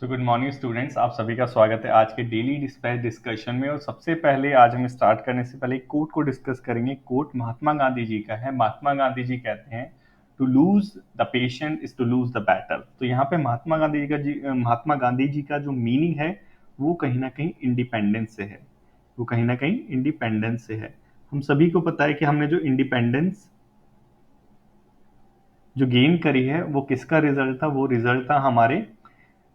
तो good morning students, आप सभी का स्वागत है आज के डेली डिस्पैच डिस्कशन में। और सबसे पहले आज हम स्टार्ट करने से पहले एक कोट को डिस्कस करेंगे। कोट महात्मा गांधी जी का है। महात्मा गांधी जी कहते हैं to lose the patient is to lose the battle. तो यहाँ पे महात्मा गांधी जी का जो मीनिंग है वो कहीं ना कहीं इंडिपेंडेंस से है। वो कहीं ना कहीं इंडिपेंडेंस से है। हम सभी को पता है कि हमने जो इंडिपेंडेंस जो गेन करी है वो किसका रिजल्ट था। वो रिजल्ट था हमारे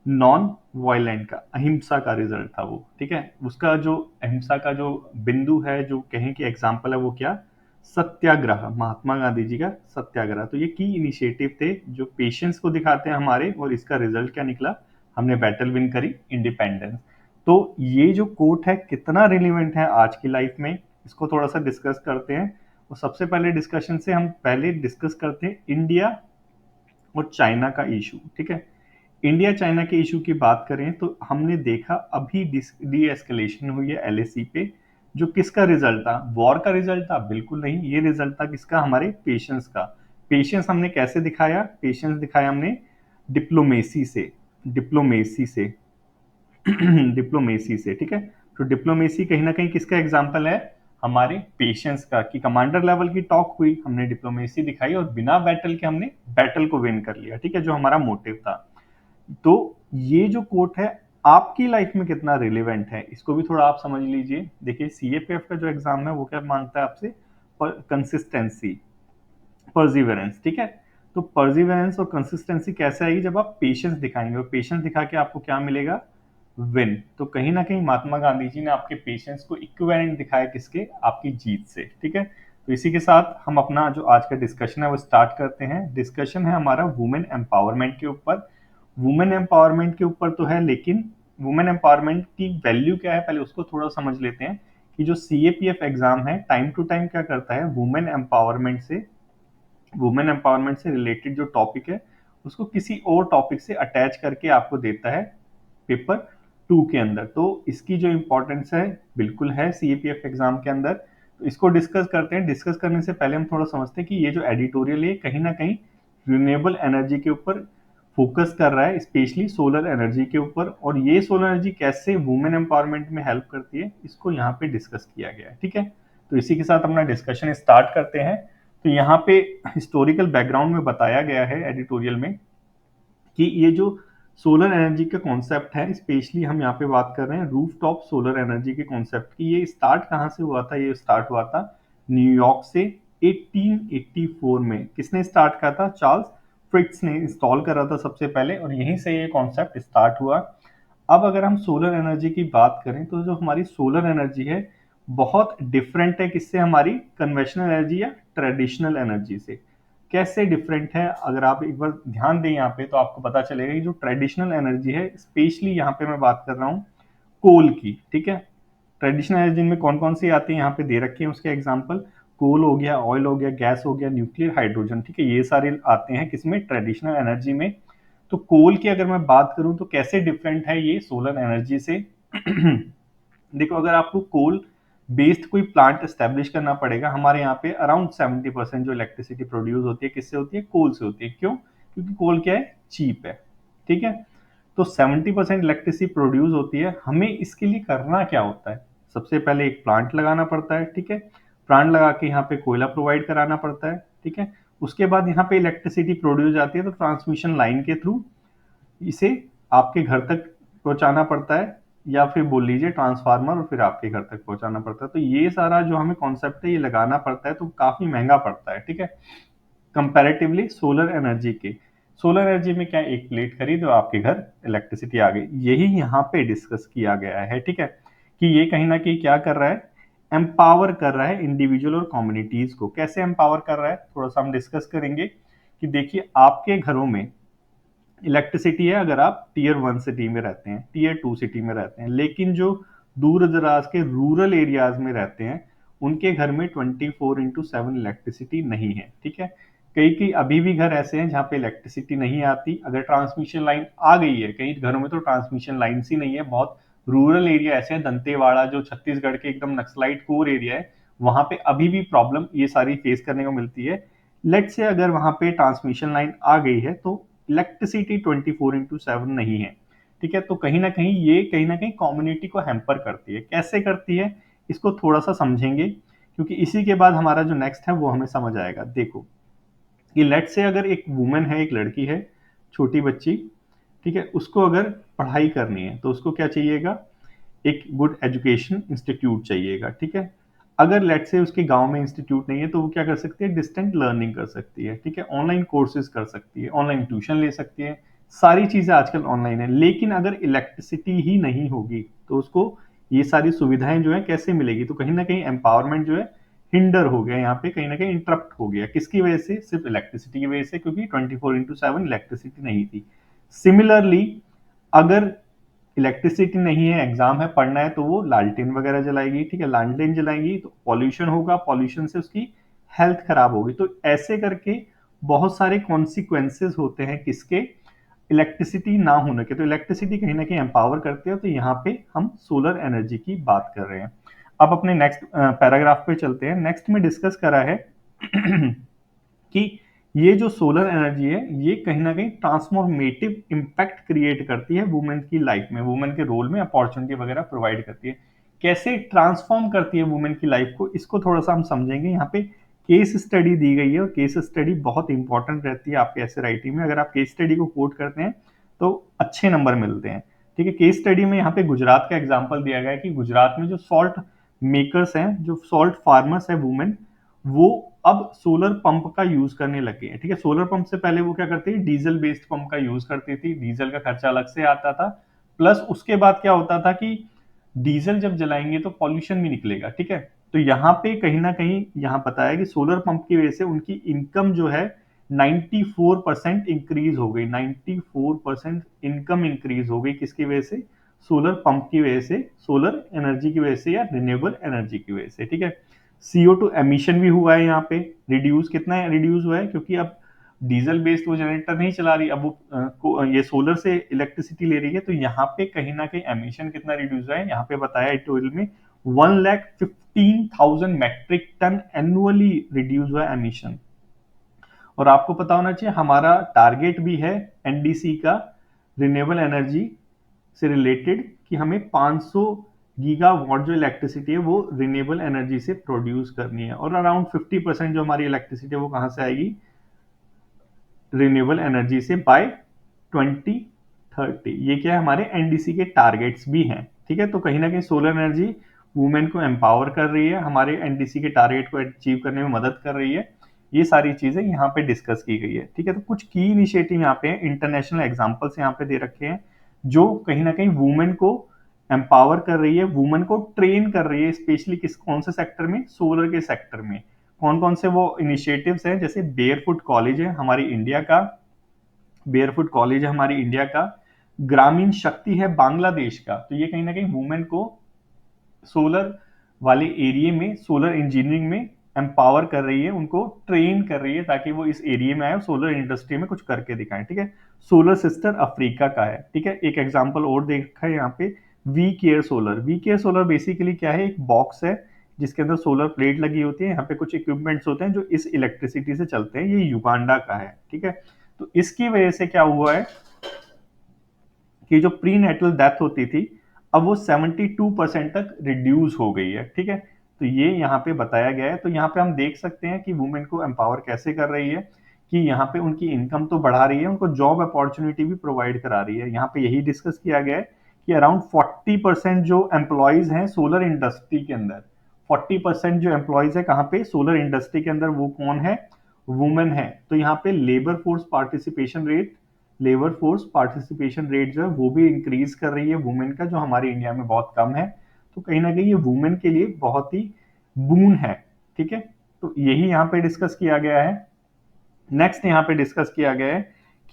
नॉन वायलेंट का, अहिंसा का रिजल्ट था वो। ठीक है, उसका जो अहिंसा का जो बिंदु है, जो कहें कि एग्जाम्पल है, वो क्या? सत्याग्रह। महात्मा गांधी जी का सत्याग्रह। तो ये की इनिशिएटिव थे जो पेशेंस को दिखाते हैं हमारे, और इसका रिजल्ट क्या निकला? हमने बैटल विन करी, इंडिपेंडेंस। तो ये जो कोट है कितना रिलेवेंट है आज की लाइफ में, इसको थोड़ा सा डिस्कस करते हैं। और सबसे पहले डिस्कशन से हम पहले डिस्कस करते हैं इंडिया और चाइना का इशू। ठीक है, इंडिया चाइना के इशू की बात करें तो हमने देखा अभी डी एस्केलेशन हुई है एलएसी पे, जो किसका रिजल्ट था? वॉर का रिजल्ट था? बिल्कुल नहीं, ये रिजल्ट था किसका? हमारे पेशेंस का। पेशेंस हमने कैसे दिखाया? पेशेंस दिखाया हमने डिप्लोमेसी से। डिप्लोमेसी से डिप्लोमेसी से। ठीक है, तो डिप्लोमेसी कहीं ना कहीं किसका एग्जाम्पल है? हमारे पेशेंस का। कि कमांडर लेवल की टॉक हुई, हमने डिप्लोमेसी दिखाई और बिना बैटल के हमने बैटल को विन कर लिया। ठीक है, जो हमारा मोटिव था। तो ये जो कोट है आपकी लाइफ में कितना रिलेवेंट है, इसको भी थोड़ा आप समझ लीजिए। देखिए, सीएपीएफ का जो एग्जाम है वो क्या मांगता है आपसे? Consistency, perseverance. ठीक है, तो परसिवरेंस और कंसिस्टेंसी कैसे आएगी? जब आप पेशेंस दिखाएंगे, और पेशेंस दिखा के आपको क्या मिलेगा? विन। तो कहीं ना कहीं महात्मा गांधी जी ने आपके पेशेंस को इक्विवेलेंट दिखाया किसके? आपकी जीत से। ठीक है, तो इसी के साथ हम अपना जो आज का डिस्कशन है वो स्टार्ट करते हैं। डिस्कशन है हमारा वुमेन एम्पावरमेंट के ऊपर। वुमेन एम्पावरमेंट के ऊपर तो है, लेकिन वुमेन एम्पावरमेंट की वैल्यू क्या है पहले उसको थोड़ा समझ लेते हैं। कि जो सीएपीएफ एग्जाम है टाइम टू टाइम क्या करता है? वुमेन एम्पावरमेंट से रिलेटेड जो टॉपिक है उसको किसी और टॉपिक से अटैच करके आपको देता है पेपर 2 के अंदर। तो इसकी जो इंपॉर्टेंस है बिल्कुल है सीएपीएफ एग्जाम के अंदर। तो इसको डिस्कस करते हैं। डिस्कस करने से पहले हम थोड़ा समझते हैं कि ये जो एडिटोरियल है कहीं ना कहीं रिन्यूएबल एनर्जी के ऊपर फोकस कर रहा है, स्पेशली सोलर एनर्जी के ऊपर। और ये सोलर एनर्जी कैसे वुमेन एम्पावरमेंट में हेल्प करती है इसको यहाँ पे डिस्कस किया गया है। ठीक है, तो इसी के साथ अपना डिस्कशन स्टार्ट करते हैं। तो यहाँ पे हिस्टोरिकल बैकग्राउंड में बताया गया है एडिटोरियल में कि ये जो सोलर एनर्जी का कॉन्सेप्ट है, स्पेशली हम यहाँ पे बात कर रहे हैं रूफ टॉप सोलर एनर्जी के कॉन्सेप्ट की। ये स्टार्ट कहाँ से हुआ था? ये स्टार्ट हुआ था न्यूयॉर्क से 1884 में। किसने स्टार्ट करा था? चार्ल्स फ्रिट्ज ने इंस्टॉल करा था सबसे पहले, और यहीं से ये कॉन्सेप्ट स्टार्ट हुआ। अब अगर हम सोलर एनर्जी की बात करें तो जो हमारी सोलर एनर्जी है बहुत डिफरेंट है किससे? हमारी कन्वेंशनल एनर्जी या ट्रेडिशनल एनर्जी से। कैसे डिफरेंट है? अगर आप एक बार ध्यान दें यहाँ पे तो आपको पता चलेगा कि जो ट्रेडिशनल एनर्जी है, स्पेशली यहाँ पे मैं बात कर रहा हूँ कोल की। ठीक है, ट्रेडिशनल एनर्जी में कौन कौन सी आती है यहाँ पे दे रखे हैं उसके एग्जाम्पल। कोल हो गया, ऑयल हो गया, गैस हो गया, न्यूक्लियर, हाइड्रोजन। ठीक है, ये सारे आते हैं किसमें? ट्रेडिशनल एनर्जी में। तो कोल की अगर मैं बात करूं तो कैसे डिफरेंट है ये सोलर एनर्जी से? देखो, अगर आपको कोल बेस्ड कोई प्लांट एस्टेब्लिश करना पड़ेगा, हमारे यहाँ पे अराउंड 70% जो इलेक्ट्रिसिटी प्रोड्यूस होती है किससे होती है? कोल से होती है। क्यों? क्योंकि कोल क्या है? चीप है। ठीक है, तो 70% इलेक्ट्रिसिटी प्रोड्यूस होती है। हमें इसके लिए करना क्या होता है? सबसे पहले एक प्लांट लगाना पड़ता है। ठीक है, प्लांट लगा के यहाँ पे कोयला प्रोवाइड कराना पड़ता है। ठीक है, उसके बाद यहाँ पे इलेक्ट्रिसिटी प्रोड्यूस जाती है तो ट्रांसमिशन लाइन के थ्रू इसे आपके घर तक पहुंचाना पड़ता है, या फिर बोल लीजिए ट्रांसफार्मर, और फिर आपके घर तक पहुंचाना पड़ता है। तो ये सारा जो हमें कॉन्सेप्ट है ये लगाना पड़ता है, तो काफी महंगा पड़ता है। ठीक है, कंपैरेटिवली सोलर एनर्जी के। सोलर एनर्जी में क्या, एक प्लेट खरीदो आपके घर इलेक्ट्रिसिटी आ गई। यही यहाँ पे डिस्कस किया गया है। ठीक है, कि ये कहीं ना कहीं क्या कर रहा है? एम्पावर कर रहा है इंडिविजुअल और कम्युनिटीज को। कैसे एम्पावर कर रहा है थोड़ा सा हम डिस्कस करेंगे। कि देखिए, आपके घरों में इलेक्ट्रिसिटी है अगर आप टीयर 1 सिटी में रहते हैं, टीयर 2 सिटी में रहते हैं, लेकिन जो दूर दराज के रूरल एरियाज में रहते हैं उनके घर में 24/7 इलेक्ट्रिसिटी नहीं है। ठीक है, कई कई अभी भी घर ऐसे हैं जहाँ पे इलेक्ट्रिसिटी नहीं आती। अगर ट्रांसमिशन लाइन आ गई है, कई घरों में तो ट्रांसमिशन लाइन ही नहीं है। बहुत रूरल एरिया ऐसे हैं, दंतेवाड़ा जो छत्तीसगढ़ के एकदम नक्सलाइट कोर एरिया है, वहां पे अभी भी प्रॉब्लम ये सारी फेस करने को मिलती है। लेट से अगर वहां पे ट्रांसमिशन लाइन आ गई है तो इलेक्ट्रिसिटी 24/7 नहीं है। ठीक है। तो कहीं ना कहीं ये कहीं ना कहीं कम्युनिटी को हैम्पर करती है। कैसे करती है इसको थोड़ा सा समझेंगे, क्योंकि इसी के बाद हमारा जो नेक्स्ट है वो हमें समझ आएगा। देखो, ये लेट से अगर एक वुमेन है, एक लड़की है, छोटी बच्ची, ठीक है, उसको अगर पढ़ाई करनी है तो उसको क्या चाहिएगा, एक गुड एजुकेशन इंस्टीट्यूट चाहिएगा, ठीक है। अगर लेट से उसके गांव में इंस्टीट्यूट नहीं है तो वो क्या कर सकती है, डिस्टेंट लर्निंग कर सकती है, ठीक है, ऑनलाइन कोर्सेज कर सकती है, ऑनलाइन ट्यूशन ले सकती है, सारी चीजें आजकल ऑनलाइन है। लेकिन अगर इलेक्ट्रिसिटी ही नहीं होगी तो उसको ये सारी सुविधाएं जो है कैसे मिलेगी, तो कहीं ना कहीं एम्पावरमेंट जो है हिंडर हो गया, यहाँ पे कहीं ना कहीं इंटरप्ट हो गया। किसकी वजह से, सिर्फ इलेक्ट्रिसिटी की वजह से, क्योंकि 24/7 इलेक्ट्रिसिटी नहीं थी। सिमिलरली अगर इलेक्ट्रिसिटी नहीं है, एग्जाम है, पढ़ना है, तो वो लालटेन वगैरह जलाएगी, ठीक है, लालटेन जलाएंगी तो पॉल्यूशन होगा, पॉल्यूशन से उसकी हेल्थ खराब होगी। तो ऐसे करके बहुत सारे कॉन्सिक्वेंसेस होते हैं किसके, इलेक्ट्रिसिटी ना होने के। तो इलेक्ट्रिसिटी कहीं ना कहीं एम्पावर करते हैं। तो यहाँ पे हम सोलर एनर्जी की बात कर रहे हैं। अब अपने नेक्स्ट पैराग्राफ पे चलते हैं। नेक्स्ट में डिस्कस करा है कि ये जो सोलर एनर्जी है ये कहीं ना कहीं ट्रांसफॉर्मेटिव इम्पैक्ट क्रिएट करती है वुमेन की लाइफ में, वुमेन के रोल में अपॉर्चुनिटी वगैरह प्रोवाइड करती है। कैसे ट्रांसफॉर्म करती है वुमेन की लाइफ को, इसको थोड़ा सा हम समझेंगे। यहाँ पे केस स्टडी दी गई है और केस स्टडी बहुत इंपॉर्टेंट रहती है आपके ऐसे राइटिंग में। अगर आप केस स्टडी को कोट करते हैं तो अच्छे नंबर मिलते हैं, ठीक है। केस स्टडी में यहाँ पे गुजरात का एग्जाम्पल दिया गया है कि गुजरात में जो सॉल्ट मेकर्स हैं, जो सॉल्ट फार्मर्स है वुमेन, वो अब सोलर पंप का यूज करने लगे हैं, ठीक है। सोलर पंप से पहले वो क्या करती थी, डीजल बेस्ड पंप का यूज करती थी, डीजल का खर्चा अलग से आता था। प्लस उसके बाद क्या होता था कि डीजल जब जलाएंगे तो पॉल्यूशन भी निकलेगा, ठीक है। तो यहाँ पे कहीं ना कहीं यहाँ बताया कि सोलर पंप की वजह से उनकी इनकम जो है 94% इंक्रीज हो गई। 94% इनकम इंक्रीज हो गई किसकी वजह से, सोलर पंप की वजह से, सोलर एनर्जी की वजह से या रिन्यूएबल एनर्जी की वजह से, ठीक है। CO2 एमिशन भी हुआ है यहाँ पे रिड्यूस। कितना रिड्यूस हुआ है, क्योंकि अब डीजल बेस्ड वो जनरेटर नहीं चला रही, अब वो ये सोलर से इलेक्ट्रिसिटी ले रही है। तो यहाँ पे कहीं ना कहीं एमिशन कितना रिड्यूस हुआ है, यहाँ पे बताया एडिटोरियल में 1,15,000 मेट्रिक टन एनुअली रिड्यूस हुआ एमिशन। और आपको पता होना चाहिए हमारा टारगेट भी है एनडीसी का, रिन्यूएबल एनर्जी से रिलेटेड, कि हमें 500 गीगावाट जो इलेक्ट्रिसिटी है वो रिन्यूएबल एनर्जी से प्रोड्यूस करनी है। और अराउंड 50% जो हमारी इलेक्ट्रिसिटी है वो कहाँ से आएगी, रिन्यूएबल एनर्जी से बाय 2030। ये क्या है, हमारे एनडीसी के टारगेट्स भी हैं, ठीक है। तो कहीं ना कहीं सोलर एनर्जी वुमेन को एम्पावर कर रही है, हमारे एनडीसी के टारगेट को अचीव करने में मदद कर रही है। ये सारी चीजें यहाँ पे डिस्कस की गई है, ठीक है। तो कुछ की इनिशिएटिव यहाँ पे इंटरनेशनल एग्जाम्पल्स यहाँ पे दे रखे हैं जो कहीं ना कहीं वुमेन को एम्पावर कर रही है, वुमेन को ट्रेन कर रही है, स्पेशली किस कौन से सेक्टर में, सोलर के सेक्टर में। कौन कौन से वो इनिशिएटिव्स हैं, जैसे बेयरफुट कॉलेज है हमारी इंडिया का, बेयरफुट कॉलेज है हमारी इंडिया का, ग्रामीण शक्ति है बांग्लादेश का। तो ये कहीं ना कहीं वुमेन को सोलर वाले एरिया में, सोलर इंजीनियरिंग में एम्पावर कर रही है, उनको ट्रेन कर रही है ताकि वो इस एरिया में आए, सोलर इंडस्ट्री में कुछ करके दिखाएं, ठीक है। सोलर सिस्टर अफ्रीका का है, ठीक है। एक एग्जांपल और देखा है यहाँ पे, we care solar. We care solar basically क्या है, एक बॉक्स है जिसके अंदर सोलर प्लेट लगी होती है, यहाँ पे कुछ इक्विपमेंट्स होते हैं जो इस इलेक्ट्रिसिटी से चलते हैं। ये युगांडा का है, ठीक है। तो इसकी वजह से क्या हुआ है कि जो प्री नेटल डेथ होती थी अब वो 72% तक रिड्यूस हो गई है, ठीक है। तो ये यहाँ पे बताया गया है। तो यहाँ पे हम देख सकते हैं कि वुमेन को एम्पावर कैसे कर रही है, कि यहाँ पे उनकी इनकम तो बढ़ा रही है, उनको जॉब अपॉर्चुनिटी भी प्रोवाइड करा रही है। यहाँ पे यही डिस्कस किया गया है कि अराउंड 40% जो एम्प्लॉयज हैं सोलर इंडस्ट्री के अंदर, 40% जो एम्प्लॉयज है कहाँ पे, सोलर इंडस्ट्री के अंदर, वो कौन है, वुमेन है। तो यहाँ पे लेबर फोर्स पार्टिसिपेशन रेट जो है वो भी इंक्रीज कर रही है वुमेन का, जो हमारे इंडिया में बहुत कम है। तो कहीं ना कहीं ये वुमेन के लिए बहुत ही बून है, ठीक है। तो यही यहाँ पे डिस्कस किया गया है। नेक्स्ट यहाँ पे डिस्कस किया गया है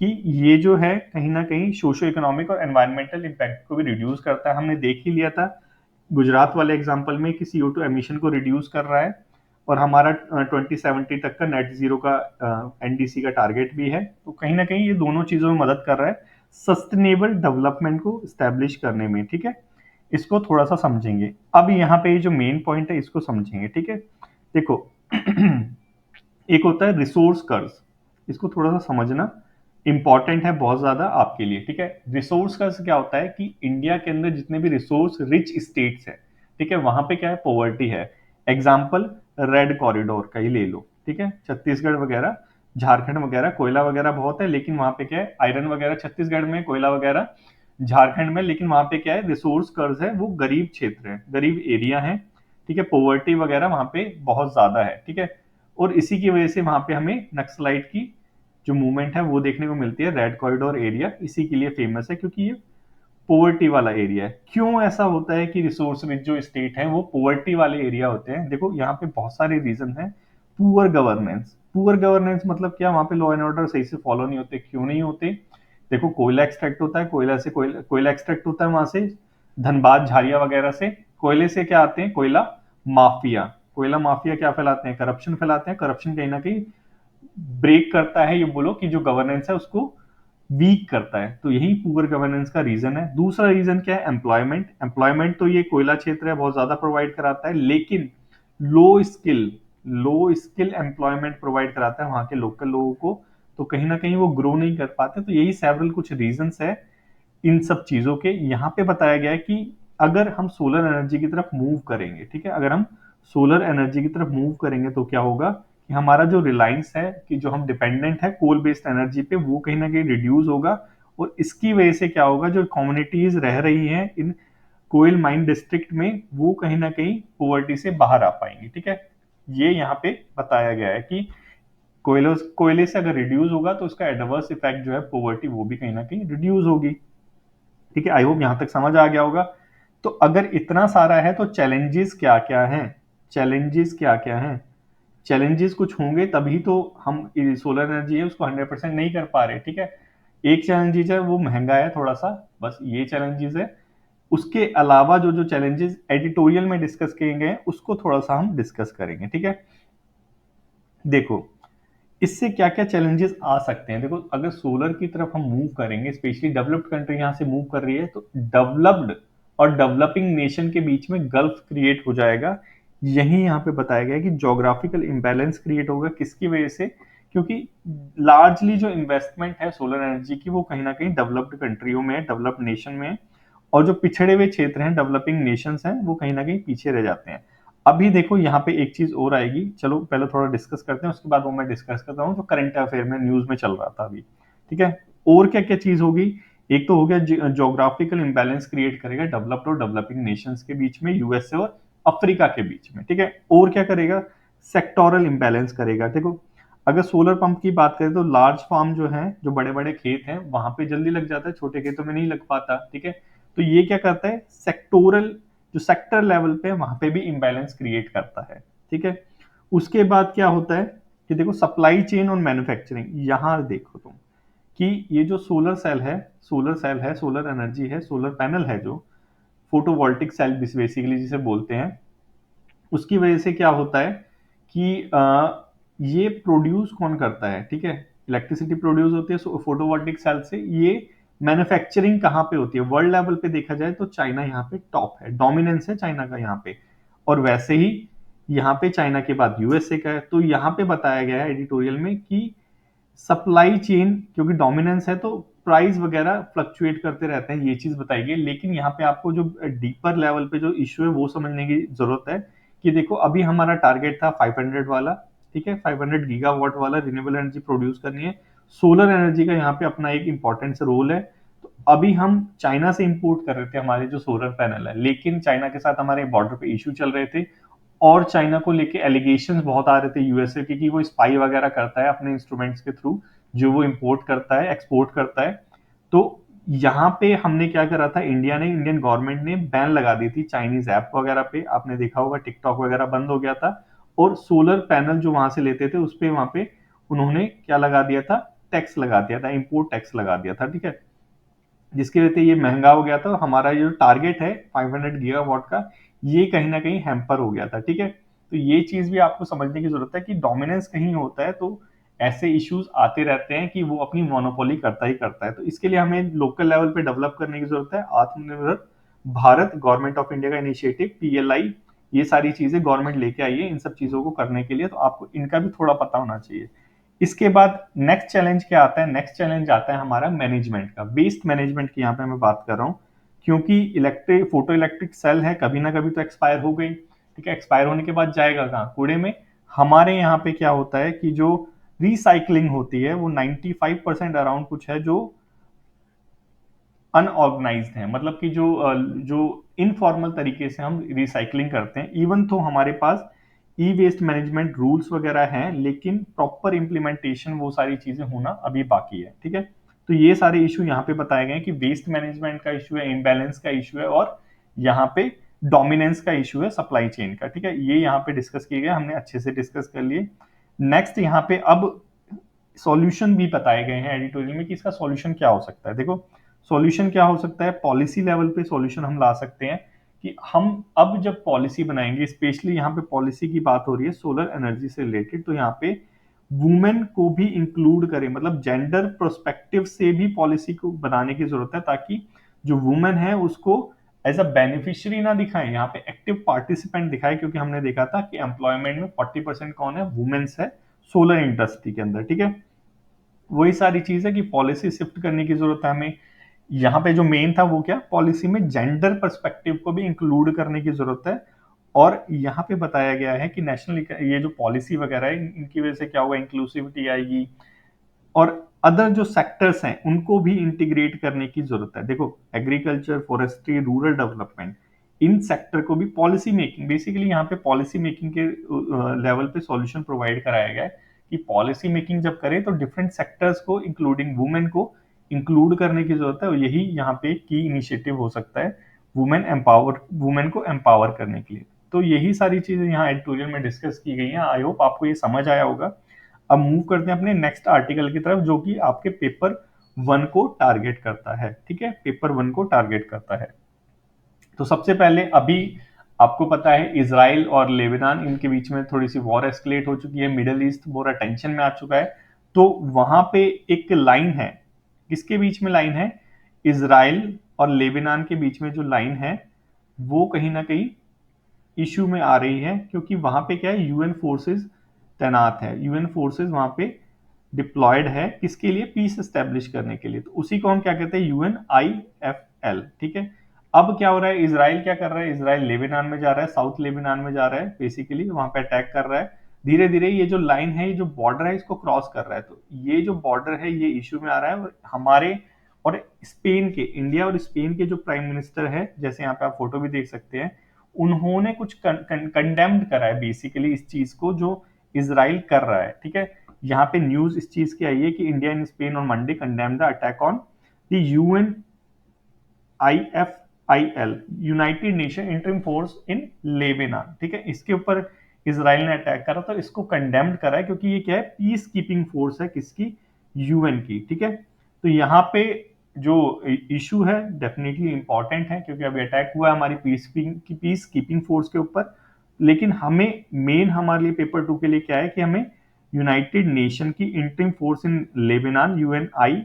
कि ये जो है कहीं ना कहीं सोशो इकोनॉमिक और एनवायरमेंटल इम्पैक्ट को भी रिड्यूस करता है। हमने देख ही लिया था गुजरात वाले एग्जाम्पल में कि CO2 एमिशन को रिड्यूस कर रहा है, और हमारा 2070 तक का नेट जीरो का एनडीसी का टारगेट भी है। तो कहीं ना कहीं ये दोनों चीजों में मदद कर रहा है सस्टेनेबल डेवलपमेंट को स्टैब्लिश करने में, ठीक है। इसको थोड़ा सा समझेंगे। अब यहाँ पे जो मेन पॉइंट है इसको समझेंगे, ठीक है। देखो एक होता है रिसोर्स कर्ज, इसको थोड़ा सा समझना। इंपॉर्टेंट है बहुत ज्यादा आपके लिए, ठीक है। रिसोर्स का क्या होता है कि इंडिया के अंदर जितने भी रिसोर्स रिच स्टेट्स हैं, ठीक है, वहां पे क्या है, पॉवर्टी है। एग्जाम्पल रेड कॉरिडोर का ही ले लो, ठीक है, छत्तीसगढ़ वगैरह, झारखंड वगैरह, कोयला वगैरह बहुत है, लेकिन वहां पे क्या है, आयरन वगैरह छत्तीसगढ़ में, कोयला वगैरह झारखंड में, लेकिन वहां पे क्या है, रिसोर्स कर्ज है, वो गरीब क्षेत्र है, गरीब एरिया है, ठीक है, पॉवर्टी वगैरह वहां पे बहुत ज्यादा है, ठीक है। और इसी की वजह से वहां पे हमें नक्सलाइट की जो मूवमेंट है वो देखने को मिलती है। रेड कॉरिडोर एरिया इसी के लिए फेमस है क्योंकि ये पोवर्टी वाला एरिया है। क्यों ऐसा होता है कि रिसोर्स रिच जो स्टेट है वो पोवर्टी वाले एरिया होते हैं? देखो यहाँ पे बहुत सारे रीजन है। पुअर गवर्नेंस, पुअर गवर्नेंस मतलब क्या, वहां पे लॉ एंड ऑर्डर सही से फॉलो नहीं होते। क्यों नहीं होते? देखो कोयला एक्सट्रैक्ट होता है, कोयला से कोयला एक्सट्रैक्ट होता है वहां से, धनबाद झारिया वगैरह से। कोयले से क्या आते हैं, कोयला माफिया। कोयला माफिया क्या फैलाते हैं, करप्शन फैलाते हैं। करप्शन कहीं ना कहीं ब्रेक करता है, ये बोलो कि जो गवर्नेंस है उसको वीक करता है। तो यही पुअर गवर्नेंस का रीजन है। दूसरा रीजन क्या है, एम्प्लॉयमेंट। एम्प्लॉयमेंट तो ये कोयला क्षेत्र है बहुत ज्यादा प्रोवाइड कराता है, लेकिन लो स्किल एम्प्लॉयमेंट प्रोवाइड कराता है वहां के लोकल लोगों को। तो कहीं ना कहीं वो ग्रो नहीं कर पाते। तो यही सेवरल कुछ रीजंस है इन सब चीजों के। यहाँ पे बताया गया है कि अगर हम सोलर एनर्जी की तरफ मूव करेंगे, ठीक है, अगर हम सोलर एनर्जी की तरफ मूव करेंगे तो क्या होगा कि हमारा जो रिलायंस है, कि जो हम डिपेंडेंट है कोल बेस्ड एनर्जी पे, वो कहीं ना कहीं रिड्यूस होगा। और इसकी वजह से क्या होगा, जो कम्युनिटीज रह रही हैं इन कोयल माइन डिस्ट्रिक्ट में, वो कहीं ना कहीं पोवर्टी से बाहर आ पाएंगे, ठीक है। ये यहाँ पे बताया गया है कि कोयले से अगर रिड्यूस होगा तो उसका एडवर्स इफेक्ट जो है पोवर्टी, वो भी कहीं ना कहीं रिड्यूस होगी, ठीक है। आई होप यहां तक समझ आ गया होगा। तो अगर इतना सारा है तो चैलेंजेस क्या क्या हैं? चैलेंजेस क्या क्या हैं? चैलेंजेस कुछ होंगे तभी तो हम सोलर एनर्जी है उसको 100% नहीं कर पा रहे, ठीक है। एक चैलेंजेस है वो महंगा है थोड़ा सा, बस ये चैलेंजेस है। उसके अलावा जो जो चैलेंजेस एडिटोरियल में डिस्कस किए गए हैं उसको थोड़ा सा हम डिस्कस करेंगे, ठीक है। देखो इससे क्या क्या चैलेंजेस आ सकते हैं। देखो अगर सोलर की तरफ हम मूव करेंगे, स्पेशली डेवलप्ड कंट्री यहाँ से मूव कर रही है, तो डेवलप्ड और डेवलपिंग नेशन के बीच में गल्फ क्रिएट हो जाएगा। यही यहाँ पे बताया गया है कि जोग्राफिकल इम्बैलेंस क्रिएट होगा। किसकी वजह से? क्योंकि लार्जली जो इन्वेस्टमेंट है सोलर एनर्जी की वो कहीं ना कहीं डेवलप्ड कंट्रियों में है, डेवलप्ड नेशन में है। और जो पिछड़े हुए क्षेत्र हैं, डेवलपिंग नेशंस हैं, वो कहीं ना कहीं पीछे रह जाते हैं। अभी देखो यहाँ पे एक चीज और आएगी, चलो पहले थोड़ा डिस्कस करते हैं, उसके बाद वो मैं डिस्कस करता हूँ जो करंट अफेयर में न्यूज में चल रहा था अभी, ठीक है। और क्या क्या चीज होगी? एक तो हो गया जोग्राफिकल इंबैलेंस क्रिएट करेगा डेवलप्ड और डेवलपिंग नेशंस के बीच में, यूएसए और अफ्रीका के बीच में, ठीक है। और क्या करेगा? सेक्टोरल इंबैलेंस करेगा। देखो अगर सोलर पंप की बात करें तो लार्ज फार्म जो है, जो बड़े बड़े खेत हैं, वहां पे जल्दी लग जाता है, छोटे खेतों में नहीं लग पाता, ठीक है। तो ये क्या करता है, सेक्टोरल जो सेक्टर लेवल पे वहां पे भी इंबैलेंस क्रिएट करता है, ठीक है। उसके बाद क्या होता है कि देखो सप्लाई चेन और मैन्युफैक्चरिंग, यहां देखो तुम कि ये जो सोलर सेल है, सोलर एनर्जी है, सोलर पैनल है, जो फोटोवोल्टिक सेल बेसिकली जिसे बोलते हैं, उसकी वजह से क्या होता है कि ये प्रोड्यूस कौन करता है, ठीक है, इलेक्ट्रिसिटी प्रोड्यूस होती है फोटोवोल्टिक सेल से। ये मैन्युफैक्चरिंग कहाँ पे होती है? वर्ल्ड लेवल पे देखा जाए तो चाइना यहाँ पे टॉप है, डोमिनेंस है चाइना का यहाँ पे। और वैसे ही यहाँ पे चाइना के बाद यूएसए का है। तो यहाँ पे बताया गया है एडिटोरियल में कि सप्लाई चेन क्योंकि डोमिनेंस है तो प्राइस वगैरह फ्लक्चुएट करते रहते हैं, ये चीज बताई गई। लेकिन यहाँ पे आपको जो डीपर लेवल पे जो इश्यू है वो समझने की जरूरत है कि देखो अभी हमारा टारगेट था 500 वाला, ठीक है, 500 गीगावाट वाला रिन्यूएबल एनर्जी प्रोड्यूस करनी है। सोलर एनर्जी का यहाँ पे अपना एक इंपॉर्टेंट रोल है। तो अभी हम चाइना से इंपोर्ट कर रहे थे हमारे जो सोलर पैनल है, लेकिन चाइना के साथ हमारे बॉर्डर पे इश्यू चल रहे थे और चाइना को लेके एलिगेशंस बहुत आ रहे थे यूएसए के कि वो स्पाई वगैरह करता है अपने इंस्ट्रूमेंट्स के थ्रू, जो वो इंपोर्ट करता है, एक्सपोर्ट करता है। तो यहाँ पे हमने क्या करा था, इंडियन गवर्नमेंट ने बैन लगा दी थी चाइनीज ऐप वगैरह पे। आपने देखा होगा टिकटॉक वगैरह बंद हो गया था। और सोलर पैनल जो वहां से लेते थे उस पे वहां पे उन्होंने क्या लगा दिया था, टैक्स लगा दिया था, इंपोर्ट टैक्स लगा दिया था, ठीक है। जिसकी वजह से ये महंगा हो गया था। हमारा जो टारगेट है 500 गीगावाट का, ये कहीं ना कहीं हैम्पर हो गया था, ठीक है। तो ये चीज भी आपको समझने की जरूरत है कि डोमिनेंस कहीं होता है तो ऐसे इश्यूज आते रहते हैं कि वो अपनी मोनोपोली करता ही करता है। तो इसके लिए हमें लोकल लेवल पे डेवलप करने की जरूरत है। आत्मनिर्भर भारत, गवर्नमेंट ऑफ इंडिया का इनिशिएटिव, पीएलआई, ये सारी चीजें गवर्नमेंट लेके आई है इन सब चीजों को करने के लिए। तो आपको इनका भी थोड़ा पता होना चाहिए। इसके बाद नेक्स्ट चैलेंज क्या आता है, नेक्स्ट चैलेंज आता है हमारा मैनेजमेंट का, वेस्ट मैनेजमेंट की यहाँ पे मैं बात कर रहा हूँ, क्योंकि इलेक्ट्रिक फोटो इलेक्ट्रिक सेल है, कभी ना कभी तो एक्सपायर हो गई, ठीक है, एक्सपायर होने के बाद जाएगा कहाँ, कूड़े में। हमारे यहाँ पे क्या होता है कि जो रिसाइकलिंग होती है वो 95% अराउंड कुछ है जो अनऑर्गेनाइज्ड है, मतलब कि जो इनफॉर्मल तरीके से हम रिसाइकलिंग करते हैं, इवन तो हमारे पास ई वेस्ट मैनेजमेंट रूल्स वगैरह हैं, लेकिन प्रॉपर इंप्लीमेंटेशन वो सारी चीजें होना अभी बाकी है, ठीक है। तो ये सारे इशू यहाँ पे बताए गए कि वेस्ट मैनेजमेंट का इशू है, इम्बैलेंस का इशू है, और यहाँ पे डोमिनेंस का इशू है सप्लाई चेन का, ठीक है। ये यहाँ पे डिस्कस किए गए, हमने अच्छे से डिस्कस कर लिए। नेक्स्ट यहाँ पे अब सॉल्यूशन भी बताए गए हैं एडिटोरियल में कि इसका सॉल्यूशन क्या हो सकता है। देखो सॉल्यूशन क्या हो सकता है, पॉलिसी लेवल पे सॉल्यूशन हम ला सकते हैं कि हम अब जब पॉलिसी बनाएंगे, स्पेशली यहाँ पे पॉलिसी की बात हो रही है सोलर एनर्जी से रिलेटेड, तो यहाँ पे वुमेन को भी इंक्लूड करें, मतलब जेंडर प्रोस्पेक्टिव से भी पॉलिसी को बनाने की जरूरत है, ताकि जो वुमेन है उसको एज अ बेनिफिशियरी ना दिखाएं, यहाँ पे एक्टिव पार्टिसिपेंट दिखाएं, क्योंकि हमने देखा था कि एम्प्लॉयमेंट में 40% कौन है, वुमेन्स है सोलर इंडस्ट्री के अंदर, ठीक है। वही सारी चीज है कि पॉलिसी शिफ्ट करने की जरूरत है हमें। यहाँ पे जो मेन था वो क्या, पॉलिसी में जेंडर पर्सपेक्टिव को भी इंक्लूड करने की जरूरत है। और यहाँ पे बताया गया है कि नेशनल ये जो पॉलिसी वगैरह है इनकी वजह से क्या होगा, इंक्लूसिविटी आएगी, और अदर जो सेक्टर्स हैं उनको भी इंटीग्रेट करने की जरूरत है। देखो agriculture, forestry, rural development, in sector को भी पॉलिसी मेकिंग, बेसिकली यहाँ पे पॉलिसी मेकिंग के लेवल पे सॉल्यूशन प्रोवाइड कराया गया है कि पॉलिसी मेकिंग जब करें तो डिफरेंट सेक्टर्स को इंक्लूडिंग वुमेन को इंक्लूड करने की जरूरत है, और यही यहाँ पे की इनिशिएटिव हो सकता है वुमेन को एम्पावर करने के लिए। तो यही सारी चीजें यहाँ एडिटोरियल में डिस्कस की गई हैं, आई होप आपको ये समझ आया होगा। अब मूव करते हैं अपने नेक्स्ट आर्टिकल की तरफ, जो कि आपके पेपर 1 को टारगेट करता है, ठीक है, पेपर 1 को टारगेट करता है। तो सबसे पहले अभी आपको पता है इजराइल और लेबनान, इनके बीच में थोड़ी सी वॉर एस्केलेट हो चुकी है, मिडल ईस्ट मोर अटेंशन में आ चुका है। तो वहां पे एक लाइन है, किसके बीच में लाइन है, इजराइल और लेबनान के बीच में जो लाइन है वो कहीं ना कहीं इश्यू में आ रही है, क्योंकि वहां पे क्या है, यूएन फोर्सेस तैनात है, यूएन फोर्सेस वहां पे डिप्लॉयड है, किसके लिए, पीस एस्टेब्लिश करने के लिए। तो उसी को हम क्या कहते हैं, UNIFL, ठीक है। अब क्या हो रहा है, इसराइल क्या कर रहा है, इसराइल लेबनान में जा रहा है, साउथ लेबनान में जा रहा है, बेसिकली वहां पे अटैक कर रहा है। धीरे धीरे ये जो लाइन है, ये जो बॉर्डर है, इसको क्रॉस कर रहा है। तो ये जो बॉर्डर है ये इश्यू में आ रहा है, और हमारे और स्पेन के, इंडिया और स्पेन के जो प्राइम मिनिस्टर है, जैसे यहाँ पे आप फोटो भी देख सकते हैं, उन्होंने कुछ कंडेम्ड करा है बेसिकली इस चीज को जो इसराइल कर रहा है, ठीक है। यहाँ पे न्यूज इस चीज की आई है कि India and Spain on Monday condemn the attack on the UNIFIL, United nation interim force in Lebanon, ठीक है। इसके ऊपर इसराइल ने अटैक करा, तो इसको कंडेम्ड करा है, क्योंकि ये क्या है, पीस कीपिंग फोर्स है, किसकी, यूएन की, ठीक है। तो यहाँ पे जो इशू है डेफिनेटली इंपॉर्टेंट है, क्योंकि अभी अटैक हुआ है हमारी पीस कीपिंग फोर्स के ऊपर। लेकिन हमें मेन हमारे लिए पेपर 2 के लिए क्या है कि हमें यूनाइटेड नेशन की interim force in Lebanon, UNIFIL,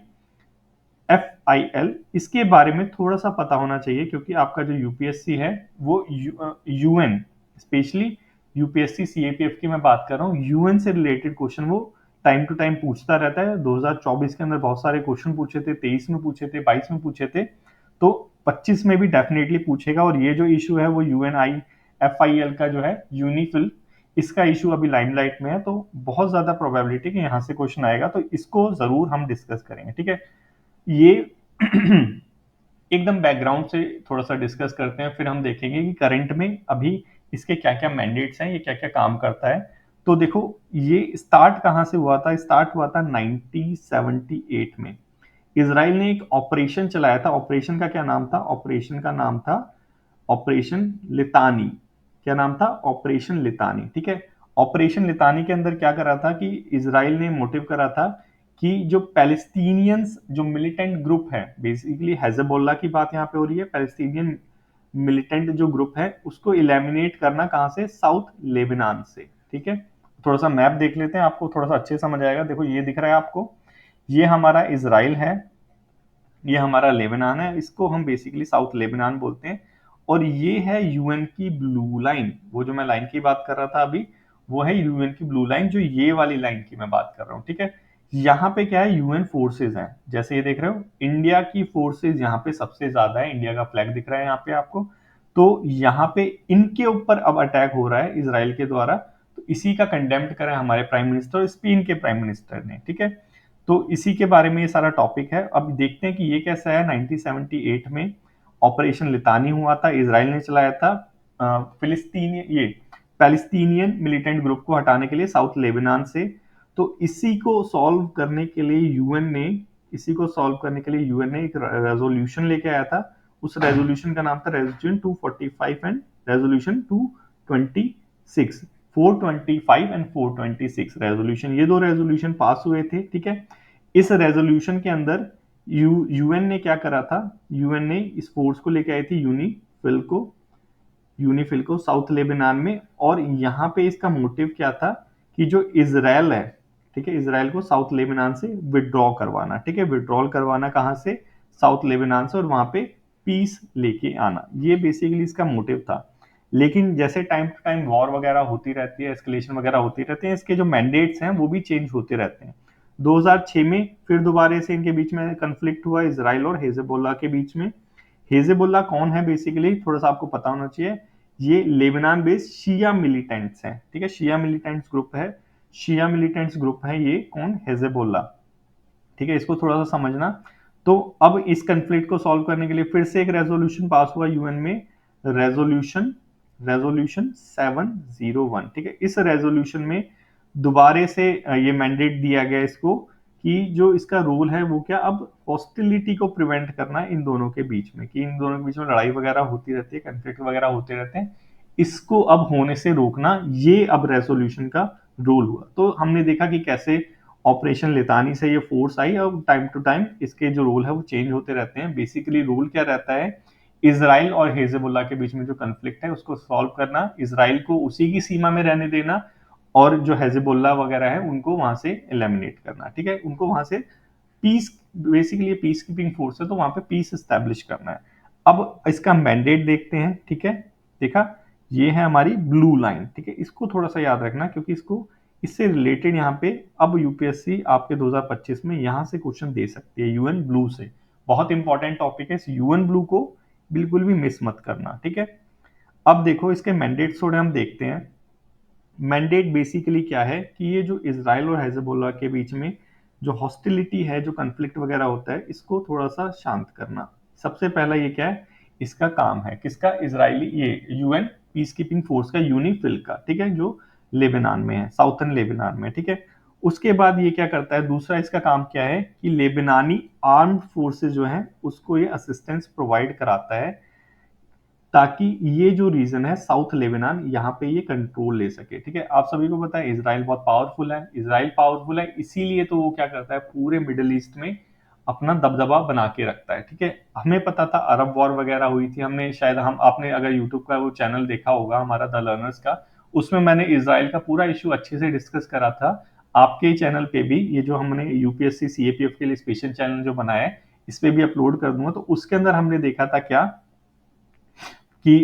इसके बारे में थोड़ा सा पता होना चाहिए, क्योंकि आपका जो यूपीएससी है वो यूएन, स्पेशली यूपीएससी सीएपीएफ की मैं बात कर रहा हूँ, यूएन से रिलेटेड क्वेश्चन वो टाइम टू टाइम पूछता रहता है। 2024 के अंदर बहुत सारे क्वेश्चन पूछे थे, 23 में पूछे थे, 22 में पूछे थे, तो 25 में भी डेफिनेटली पूछेगा। और ये जो इशू है वो UNIFIL का जो है, यूनिफिल, इसका इशू अभी लाइमलाइट में है, तो बहुत ज्यादा प्रोबेबिलिटी कि यहाँ से क्वेश्चन आएगा, तो इसको जरूर हम डिस्कस करेंगे, ठीक है। ये एकदम बैकग्राउंड से थोड़ा सा डिस्कस करते हैं, फिर हम देखेंगे कि करंट में अभी इसके क्या क्या मैंडेट्स हैं, ये क्या क्या काम करता है। तो देखो ये स्टार्ट कहाँ से हुआ था, स्टार्ट हुआ था 1978 में। इसराइल ने एक ऑपरेशन चलाया था, ऑपरेशन का क्या नाम था, ऑपरेशन का नाम था ऑपरेशन लितानी। क्या नाम था, ऑपरेशन लितानी, ठीक है। ऑपरेशन लितानी के अंदर क्या करा था कि इसराइल ने मोटिव करा था कि जो पैलेस्टीनियंस जो मिलिटेंट ग्रुप है, बेसिकली हेजबोल्ला की बात यहाँ पे हो रही है, पैलेस्टीनियन मिलिटेंट जो ग्रुप है उसको इलेमिनेट करना कहाँ से, साउथ लेबनान से, ठीक है। थोड़ा सा मैप देख लेते हैं, आपको थोड़ा सा अच्छे समझ आएगा। देखो ये दिख रहा है आपको, ये हमारा इसराइल है, ये हमारा लेबनान है, इसको हम बेसिकली साउथ लेबनान बोलते हैं। और ये है यूएन की ब्लू लाइन, वो जो मैं लाइन की बात कर रहा था अभी, वो है यूएन की ब्लू लाइन, जो ये वाली लाइन की मैं बात कर रहा हूँ, ठीक है। यहाँ पे क्या है, यूएन फोर्सेज हैं, जैसे ये देख रहे हो इंडिया की फोर्सेज यहाँ पे सबसे ज्यादा है, इंडिया का फ्लैग दिख रहा है यहाँ पे आपको। तो यहाँ पे इनके ऊपर अब अटैक हो रहा है इसराइल के द्वारा, तो इसी का कंडेम्ड करा है हमारे प्राइम मिनिस्टर और स्पेन के प्राइम मिनिस्टर ने, ठीक है। तो इसी के बारे में ये सारा टॉपिक है। अब देखते हैं कि ये कैसा है। 1978 में ऑपरेशन लितानी हुआ था, इसराइल ने चलाया था फिलिस्तीनी ये पैलेस्टीनियन मिलिटेंट ग्रुप को हटाने के लिए साउथ लेबनान से। तो इसी को सॉल्व करने के लिए यूएन ने एक रेजोल्यूशन लेके आया था। उस रेजोल्यूशन का नाम था resolution 245 and resolution 226, 425 and 426 resolution, ये दो रेजोल्यूशन पास हुए थे, ठीक है। इस रेजोल्यूशन के अंदर यूएन ने क्या करा था, यूएन ने इस फोर्स को लेके आई थी यूनिफिल को साउथ लेबनान में। और यहाँ पे इसका मोटिव क्या था कि जो इसराइल है, ठीक है, इसराइल को साउथ लेबनान से विड्रॉ करवाना, ठीक है, विड्रॉल करवाना कहाँ से, साउथ लेबनान से, और वहां पे पीस लेके आना, ये बेसिकली इसका मोटिव था। लेकिन जैसे टाइम टू टाइम वॉर वगैरह होती रहती है, एस्केलेशन वगैरह होती रहती है, इसके जो मैंडेट्स हैं वो भी चेंज होते रहते हैं। 2006 में फिर दोबारा से इनके बीच में कन्फ्लिक्ट हुआ, इसराइल और हिजबुल्लाह के बीच में। हिजबुल्लाह कौन है, बेसिकली थोड़ा सा आपको पता होना चाहिए, ये लेबनान बेस्ड शिया मिलिटेंट्स हैं, ठीक है, शिया मिलिटेंट्स ग्रुप है, शिया मिलिटेंट्स ग्रुप है ये, कौन, हिजबुल्लाह, ठीक है, इसको थोड़ा सा समझना। तो अब इस कंफ्लिक्ट को सॉल्व करने के लिए फिर से एक रेजोल्यूशन पास हुआ यूएन में, रेजोल्यूशन रेजोल्यूशन 701, ठीक है। इस रेजोल्यूशन में दोबारे से ये मैंडेट दिया गया इसको कि जो इसका रोल है वो क्या, अब हॉस्टिलिटी को प्रिवेंट करना इन दोनों के बीच में, कि इन दोनों के बीच में लड़ाई वगैरह होती रहती है, कंफ्लिक्ट वगैरह होते रहते हैं, इसको अब होने से रोकना, ये अब रेजोल्यूशन का रोल हुआ। तो हमने देखा कि कैसे ऑपरेशन लितानी से ये फोर्स आई, और टाइम टू टाइम इसके जो रोल है वो चेंज होते रहते हैं। बेसिकली रोल क्या रहता है, इसराइल और हिजबुल्लाह के बीच में जो कन्फ्लिक्ट है उसको सॉल्व करना, इसराइल को उसी की सीमा में रहने देना, और जो हिजबुल्लाह वगैरह है उनको वहां से एलिमिनेट करना, ठीक है, उनको वहां से peace, basically peace keeping force है तो वहां पे पीस एस्टेब्लिश करना है। अब इसका मैंडेट देखते हैं, ठीक है, देखा, ये है हमारी ब्लू लाइन, ठीक है, इसको थोड़ा सा याद रखना क्योंकि इससे रिलेटेड यहाँ पे अब यूपीएससी आपके 2025 में यहाँ से क्वेश्चन दे सकती है, यूएन ब्लू से। बहुत इंपॉर्टेंट टॉपिक है, इस यूएन ब्लू को बिल्कुल भी मिस मत करना, ठीक है। अब देखो इसके मैंडेट थोड़े हम देखते हैं। मैंडेट बेसिकली क्या है कि ये जो इसराइल और हिजबुल्लाह के बीच में जो हॉस्टिलिटी है, जो कन्फ्लिक्ट वगैरह होता है, इसको थोड़ा सा शांत करना। सबसे पहला ये क्या है, इसका काम है किसका, इसराइली, ये यूएन पीस कीपिंग फोर्स का, यूनिफिल का, ठीक है, जो लेबनान में है, साउथर्न लेबनान में, ठीक है। उसके बाद ये क्या करता है, दूसरा इसका काम क्या है कि लेबनानी आर्म्ड फोर्सेज जो है उसको ये असिस्टेंस प्रोवाइड कराता है, ताकि ये जो रीजन है साउथ लेबनान, यहाँ पे ये कंट्रोल ले सके, ठीक है। आप सभी को पता है इसराइल बहुत पावरफुल है, इसराइल पावरफुल है इसीलिए तो वो क्या करता है, पूरे मिडिल ईस्ट में अपना दबदबा बना के रखता है, ठीक है। हमें पता था अरब वॉर वगैरह हुई थी, हमने शायद हम आपने अगर यूट्यूब का वो चैनल देखा होगा हमारा द लर्नर्स का, उसमें मैंने इसराइल का पूरा इशू अच्छे से डिस्कस करा था। आपके चैनल पे भी ये जो हमने यूपीएससी सीएपीएफ के लिए स्पेशल चैनल जो बनाया है, इस पे भी अपलोड कर दूंगा। तो उसके अंदर हमने देखा था क्या कि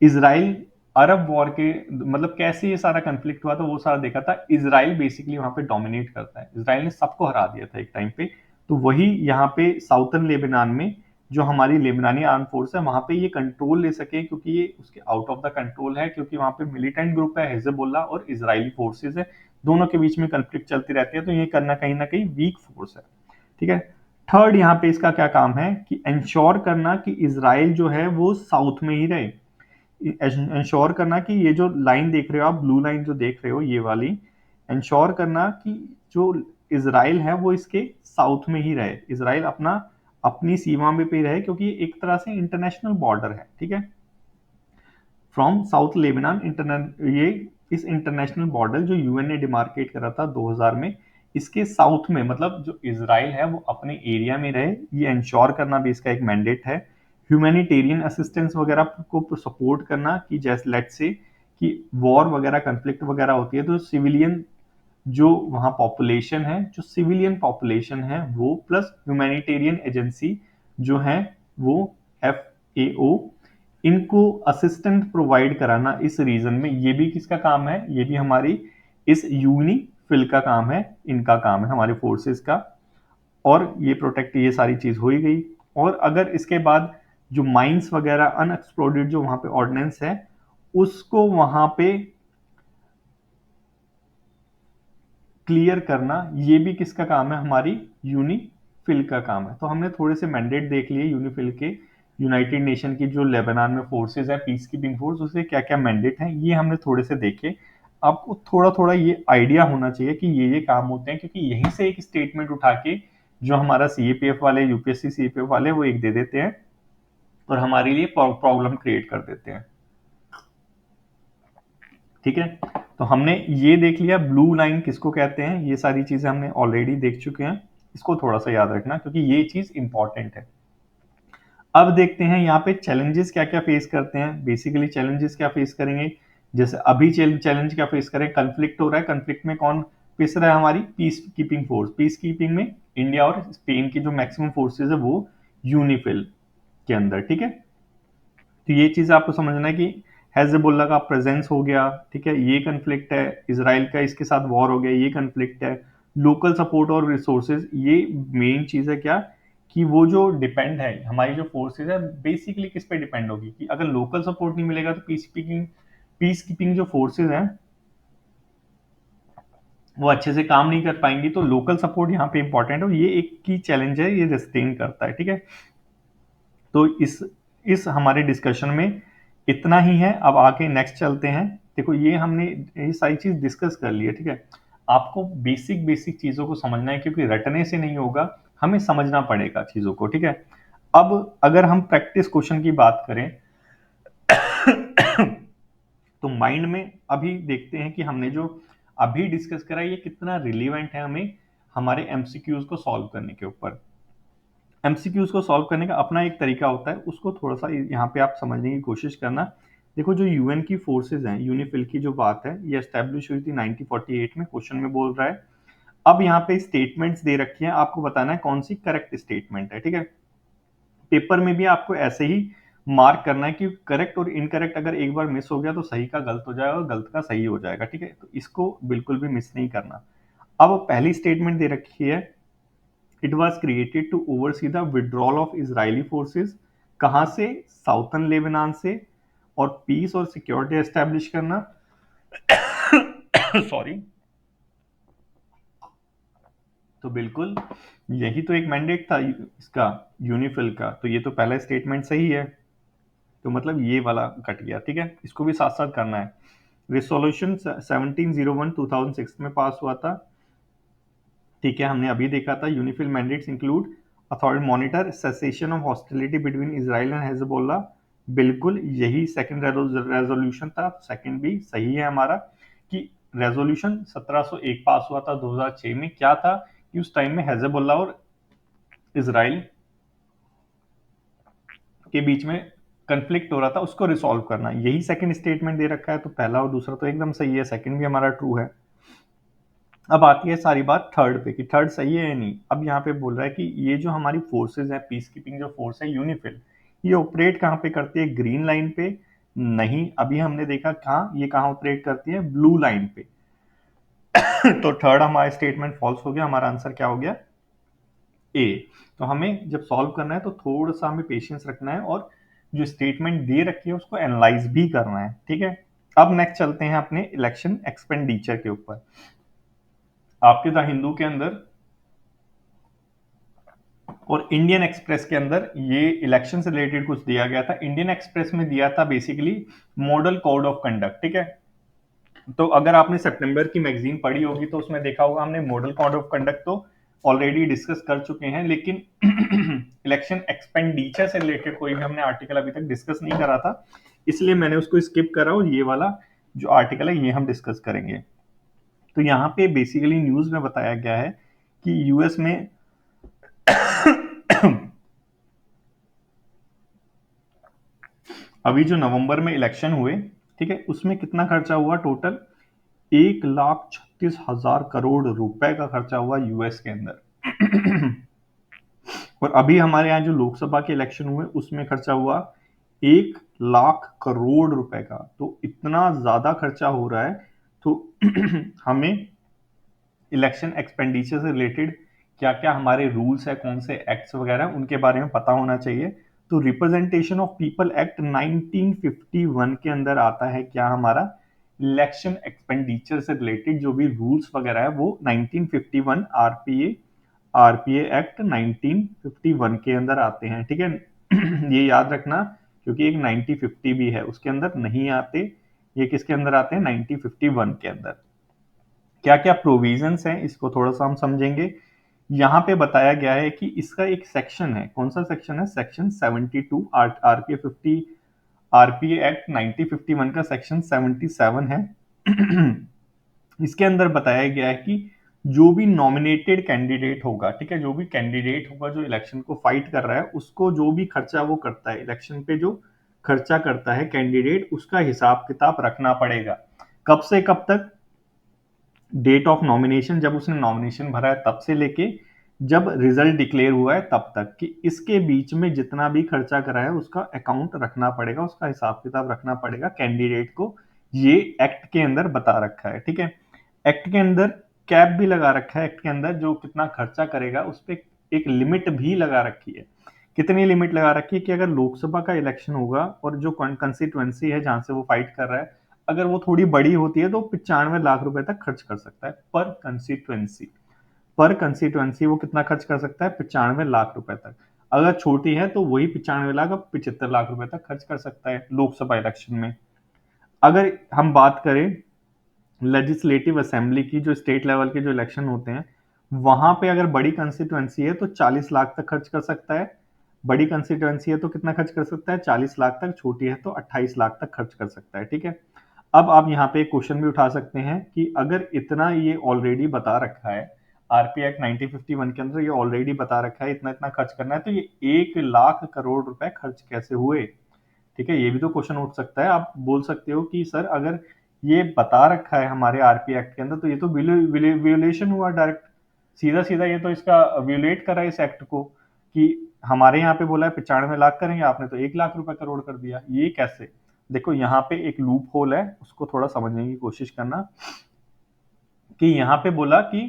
इसराइल अरब वॉर के, मतलब कैसे ये सारा कंफ्लिक्ट हुआ, तो वो सारा देखा था। इसराइल बेसिकली वहां पे डोमिनेट करता है, इसराइल ने सबको हरा दिया था एक टाइम पे। तो वही यहाँ पे साउथर्न लेबनान में जो हमारी लेबनानी आर्म फोर्स है वहां पे ये कंट्रोल ले सके, क्योंकि ये उसके आउट ऑफ द कंट्रोल है, क्योंकि वहां पे मिलिटेंट ग्रुप है हिजबुल्लाह और इजरायली फोर्सेज है, दोनों के बीच में कंफ्लिक्ट चलती रहती है, तो ये करना कहीं ना कहीं वीक फोर्स है, ठीक है। थर्ड यहाँ पे इसका क्या काम है कि इंश्योर करना कि इसराइल जो है वो साउथ में ही रहे, इंश्योर करना कि ये जो लाइन देख रहे हो आप, ब्लू लाइन जो देख रहे हो ये वाली, इंश्योर करना कि जो इसराइल है वो इसके साउथ में ही रहे, इसराइल अपना अपनी सीमा में पे रहे, क्योंकि ये एक तरह से इंटरनेशनल बॉर्डर है, ठीक है, फ्रॉम साउथ लेबनान ये इस इंटरनेशनल बॉर्डर जो यूएन ने डिमार्केट करा था 2000 में, इसके साउथ में, मतलब जो इसराइल है वो अपने एरिया में रहे, ये इंश्योर करना भी इसका एक मैंडेट है। ह्यूमैनिटेरियन असिस्टेंस वगैरह को सपोर्ट करना, कि जैसे लेट से कि वॉर वगैरह कंफ्लिक्ट वगैरह होती है तो सिविलियन जो वहाँ पॉपुलेशन है, जो सिविलियन पॉपुलेशन है वो, प्लस ह्यूमैनिटेरियन एजेंसी जो है वो, FAO, इनको असिस्टेंट प्रोवाइड कराना इस रीजन में, ये भी किसका काम है, ये भी हमारी इस यूनिफिल का काम है, इनका काम है हमारे फोर्सेस का। और ये प्रोटेक्ट, ये सारी चीज हो ही गई। और अगर इसके बाद जो माइंस वगैरह अनएक्सप्लोडेड जो वहां पे ऑर्डिनेंस है, उसको वहां पे क्लियर करना, ये भी किसका काम है, हमारी यूनिफिल का काम है। तो हमने थोड़े से मैंडेट देख लिए यूनिफिल के, यूनाइटेड नेशन की जो लेबनान में फोर्सेज है, पीस कीपिंग फोर्स, उससे क्या क्या मैंडेट हैं, ये हमने थोड़े से देखे। आपको थोड़ा थोड़ा ये आइडिया होना चाहिए कि ये काम होते हैं, क्योंकि यहीं से एक स्टेटमेंट उठा के जो हमारा सीएपीएफ वाले, यूपीएससी सीएपीएफ वाले, वो एक दे देते हैं और हमारे लिए प्रॉब्लम क्रिएट कर देते हैं। ठीक है, तो हमने ये देख लिया ब्लू लाइन किसको कहते हैं, ये सारी चीजें हमने ऑलरेडी देख चुके हैं। इसको थोड़ा सा याद रखना क्योंकि ये चीज इंपॉर्टेंट है। अब देखते हैं यहाँ पे चैलेंजेस क्या क्या फेस करते हैं। बेसिकली चैलेंजेस क्या फेस करेंगे, जैसे अभी चैलेंज क्या फेस करें, कंफ्लिक्ट हो रहा है, कंफ्लिक्ट में कौन फेस रहा है, हमारी piece keeping force. Peace keeping में इंडिया और स्पेन की जो मैक्सिमम फोर्सेज है वो यूनिफिल के अंदर। ठीक है, तो ये चीज आपको समझना है कि हेजबुल्ला का प्रेजेंस हो गया, ठीक है, ये कन्फ्लिक्ट है, इसराइल का इसके साथ वॉर हो गया, ये कन्फ्लिक्ट है। लोकल सपोर्ट और रिसोर्सेज, ये मेन चीज है क्या, कि वो जो डिपेंड है, हमारी जो फोर्सेज है बेसिकली किस पे डिपेंड होगी, कि अगर लोकल सपोर्ट नहीं मिलेगा तो पीस कीपिंग जो फोर्सेज हैं वो अच्छे से काम नहीं कर पाएंगी। तो लोकल सपोर्ट यहाँ पे इंपॉर्टेंट है, ये एक की चैलेंज है, ये रिस्टेन करता है। ठीक है, तो इस हमारे डिस्कशन में इतना ही है। अब आके नेक्स्ट चलते हैं। देखो ये हमने ये सारी चीज डिस्कस कर ली है। ठीक है, आपको बेसिक बेसिक चीजों को समझना है, क्योंकि रटने से नहीं होगा, हमें समझना पड़ेगा चीजों को। ठीक है, अब अगर हम प्रैक्टिस क्वेश्चन की बात करें तो माइंड में अभी देखते हैं कि हमने जो अभी डिस्कस करा ये कितना रिलीवेंट है हमें हमारे एमसीक्यूज को सॉल्व करने के ऊपर। एमसीक्यूज को सॉल्व करने का अपना एक तरीका होता है, उसको थोड़ा सा यहाँ पे आप समझने की कोशिश करना। देखो जो यूएन की फोर्सेज हैं, यूनिफिल की जो बात है, ये एस्टेब्लिश हुई थी 1948 में, क्वेश्चन में बोल रहा है। अब यहाँ पे स्टेटमेंट्स दे रखी हैं, आपको बताना है कौन सी करेक्ट स्टेटमेंट है। ठीक है, पेपर में भी आपको ऐसे ही मार्क करना है कि करेक्ट और इनकरेक्ट अगर एक बार मिस हो गया तो सही का गलत हो जाएगा और गलत का सही हो जाएगा। ठीक है, तो इसको बिल्कुल भी मिस नहीं करना। अब पहली स्टेटमेंट दे रखी है, it was created to oversee the withdrawal of Israeli forces. कहां से, साउथर्न लेबनान से, और पीस और सिक्योरिटी एस्टेब्लिश करना। सॉरी, तो बिल्कुल यही तो एक मैंडेट था इसका, यूनिफिल का। तो ये तो पहला स्टेटमेंट सही है, तो मतलब ये वाला कट गया। ठीक है, इसको भी साथ साथ करना है। रिसोल्यूशन 1701 2006 में पास हुआ था। ठीक है, हमने अभी देखा था UNIFIL mandates include authority monitor cessation of hostility between Israel and Hezbollah. बिल्कुल यही सेकंड रेजोल्यूशन था, सेकंड भी सही है हमारा, कि रेजोल्यूशन 1701 पास हुआ था 2006 में। क्या था कि उस टाइम में हेजबोल्ला और इजराइल के बीच में कंफ्लिक्ट हो रहा था, उसको रिसॉल्व करना, यही सेकंड स्टेटमेंट दे रखा है। तो पहला और दूसरा तो एकदम सही है, सेकंड भी हमारा ट्रू है। अब आती है सारी बात थर्ड पे, कि थर्ड सही है या नहीं। अब यहाँ पे बोल रहा है कि ये जो हमारी फोर्सेज है, पीस कीपिंग जो फोर्स है यूनिफिल, ये ऑपरेट कहाँ पे करती है, ग्रीन लाइन पे नहीं, अभी हमने देखा कहाँ, ये कहाँ ऑपरेट करती है, ब्लू लाइन पे। तो थर्ड हमारा स्टेटमेंट फॉल्स हो गया, हमारा आंसर क्या हो गया, ए। तो हमें जब सॉल्व करना है तो थोड़ा सा हमें पेशेंस रखना है और जो स्टेटमेंट दे रखी है उसको एनालाइज भी करना है। ठीक है, अब नेक्स्ट चलते हैं अपने इलेक्शन एक्सपेंडिचर के ऊपर। आपके द हिंदू के अंदर और इंडियन एक्सप्रेस के अंदर ये इलेक्शन से रिलेटेड कुछ दिया गया था। इंडियन एक्सप्रेस में दिया था basically model code of conduct. ठीक है, तो अगर आपने सितंबर की मैगजीन पढ़ी होगी तो उसमें देखा होगा हमने मॉडल कोड ऑफ कंडक्ट तो ऑलरेडी डिस्कस कर चुके हैं, लेकिन इलेक्शन एक्सपेंडिचर से रिलेटेड कोई भी हमने आर्टिकल अभी तक डिस्कस नहीं करा था, इसलिए मैंने उसको स्किप करा और ये वाला जो आर्टिकल है ये हम डिस्कस करेंगे। तो यहाँ पे बेसिकली न्यूज में बताया गया है कि यूएस में अभी जो नवंबर में इलेक्शन हुए, ठीक है, उसमें कितना खर्चा हुआ टोटल, 1,36,000 करोड़ रुपए का खर्चा हुआ यूएस के अंदर। और अभी हमारे यहाँ जो लोकसभा के इलेक्शन हुए उसमें खर्चा हुआ लाख करोड़ रुपए का। तो इतना ज्यादा खर्चा हो रहा है, तो हमें इलेक्शन एक्सपेंडिचर से रिलेटेड क्या क्या हमारे रूल्स है, कौन से एक्ट्स वगैरह, उनके बारे में पता होना चाहिए। तो रिप्रेजेंटेशन ऑफ पीपल एक्ट 1951 के अंदर आता है क्या हमारा, इलेक्शन एक्सपेंडिचर से रिलेटेड जो भी रूल्स वगैरह है वो 1951 आरपीए एक्ट 1951 के अंदर आते हैं, ठीक है। ये याद रखना, क्योंकि एक 1950 भी है उसके अंदर नहीं आते, ये किसके अंदर आते हैं, 1951 के अंदर। क्या क्या प्रोविजंस हैं इसको थोड़ा सा हम समझेंगे। यहाँ पे बताया गया है कि इसका एक सेक्शन है, कौन सा सेक्शन है, सेक्शन 72 आरपीए 50, आरपीए एक्ट 1951 का सेक्शन 77 है। इसके अंदर बताया गया है कि जो भी नॉमिनेटेड कैंडिडेट होगा, ठीक है, जो भी कैंडिडेट होगा जो इलेक्शन को फाइट कर रहा है, उसको जो भी खर्चा वो करता है इलेक्शन पे, जो खर्चा करता है कैंडिडेट, उसका हिसाब किताब रखना पड़ेगा। कब से कब तक, डेट ऑफ नॉमिनेशन, जब उसने नॉमिनेशन भरा है तब से लेके जब रिजल्ट डिक्लेयर हुआ है तब तक, कि इसके बीच में जितना भी खर्चा करा है उसका अकाउंट रखना पड़ेगा, उसका हिसाब किताब रखना पड़ेगा कैंडिडेट को। ये एक्ट के अंदर बता रखा है, ठीक है। एक्ट के अंदर कैप भी लगा रखा है, एक्ट के अंदर जो कितना खर्चा करेगा उस पर एक लिमिट भी लगा रखी है। कितनी लिमिट लगा रखी है कि अगर लोकसभा का इलेक्शन होगा और जो कंस्टिट्यूएंसी है जहां से वो फाइट कर रहा है, अगर वो थोड़ी बड़ी होती है तो 95 लाख रुपए तक खर्च कर सकता है पर कंस्टिट्यूएंसी। पर कंस्टिट्यूएंसी वो कितना खर्च कर सकता है, 95 लाख रुपए तक। अगर छोटी है तो वही 95 लाख, अब 75 लाख रुपए तक खर्च कर सकता है लोकसभा इलेक्शन में। अगर हम बात करें लेजिस्लेटिव असेंबली की, जो स्टेट लेवल के जो इलेक्शन होते हैं, वहां पे अगर बड़ी कंस्टिट्यूएंसी है तो 40 लाख तक खर्च कर सकता है। बड़ी कंस्टिट्यूएंसी है तो कितना खर्च कर सकता है, 40 लाख तक। छोटी है तो 28 लाख तक खर्च कर सकता है, ठीक है। अब आप यहाँ पे एक क्वेश्चन भी उठा सकते हैं कि अगर इतना ये ऑलरेडी बता रखा है आरपी एक्ट 1951 के अंदर, ये ऑलरेडी बता रखा है इतना इतना खर्च करना है, तो ये 1 लाख करोड़ रुपए खर्च कैसे हुए, ठीक है। ये भी तो क्वेश्चन उठ सकता है। आप बोल सकते हो कि सर अगर ये बता रखा है हमारे आरपी एक्ट के अंदर तो ये तो वियोलेशन हुआ डायरेक्ट, सीधा सीधा ये तो इसका वियोलेट करा इस एक्ट को, कि हमारे यहाँ पे बोला है 95 लाख करेंगे, आपने तो 1 लाख रुपए करोड़ कर दिया, ये कैसे। देखो यहाँ पे एक लूप होल है, उसको थोड़ा समझने की कोशिश करना। कि यहाँ पे बोला कि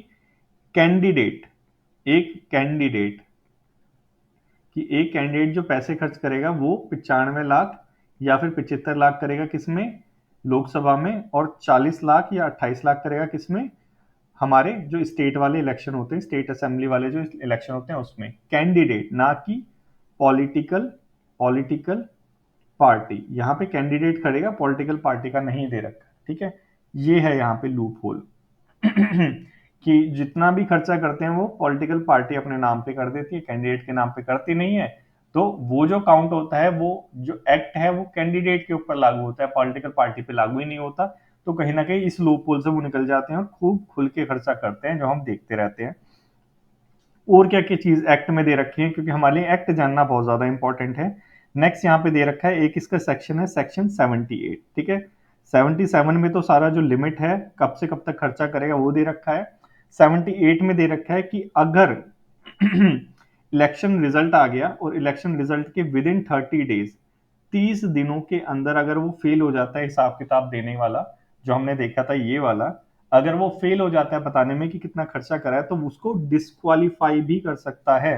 कैंडिडेट, एक कैंडिडेट, कि एक कैंडिडेट जो पैसे खर्च करेगा वो 95 लाख या फिर 75 लाख करेगा किसमें, लोकसभा में, और 40 लाख या 28 लाख करेगा किसमें, हमारे जो स्टेट वाले इलेक्शन होते हैं, स्टेट असेंबली वाले जो इलेक्शन होते हैं उसमें। कैंडिडेट, ना कि पॉलिटिकल पॉलिटिकल पार्टी। यहाँ पे कैंडिडेट खड़ेगा, पॉलिटिकल पार्टी का नहीं दे रखा, ठीक है। ये है यहाँ पे लूप होल। कि जितना भी खर्चा करते हैं वो पॉलिटिकल पार्टी अपने नाम पे कर देती है, कैंडिडेट के नाम पे करती नहीं है। तो वो जो काउंट होता है, वो जो एक्ट है वो कैंडिडेट के ऊपर लागू होता है, पॉलिटिकल पार्टी पे लागू ही नहीं होता। तो कहीं ना कहीं इस लूप होल से वो निकल जाते हैं और खूब खुल के खर्चा करते हैं, जो हम देखते रहते हैं। और क्या क्या चीज एक्ट में दे रखी है, क्योंकि हमारे लिए एक्ट जानना बहुत ज्यादा इंपॉर्टेंट है। नेक्स्ट यहाँ पे दे रखा है एक इसका सेक्शन है, सेक्शन 78, ठीक है। 77 में तो सारा जो लिमिट है कब से कब तक खर्चा करेगा वो दे रखा है। 78 में दे रखा है कि अगर इलेक्शन रिजल्ट आ गया और इलेक्शन रिजल्ट के विद इन 30 डेज, 30 दिनों के अंदर अगर वो फेल हो जाता है हिसाब किताब देने वाला, जो हमने देखा था ये वाला, अगर वो फेल हो जाता है बताने में कि कितना खर्चा करा है, तो उसको डिस्क्वालीफाई भी कर सकता है,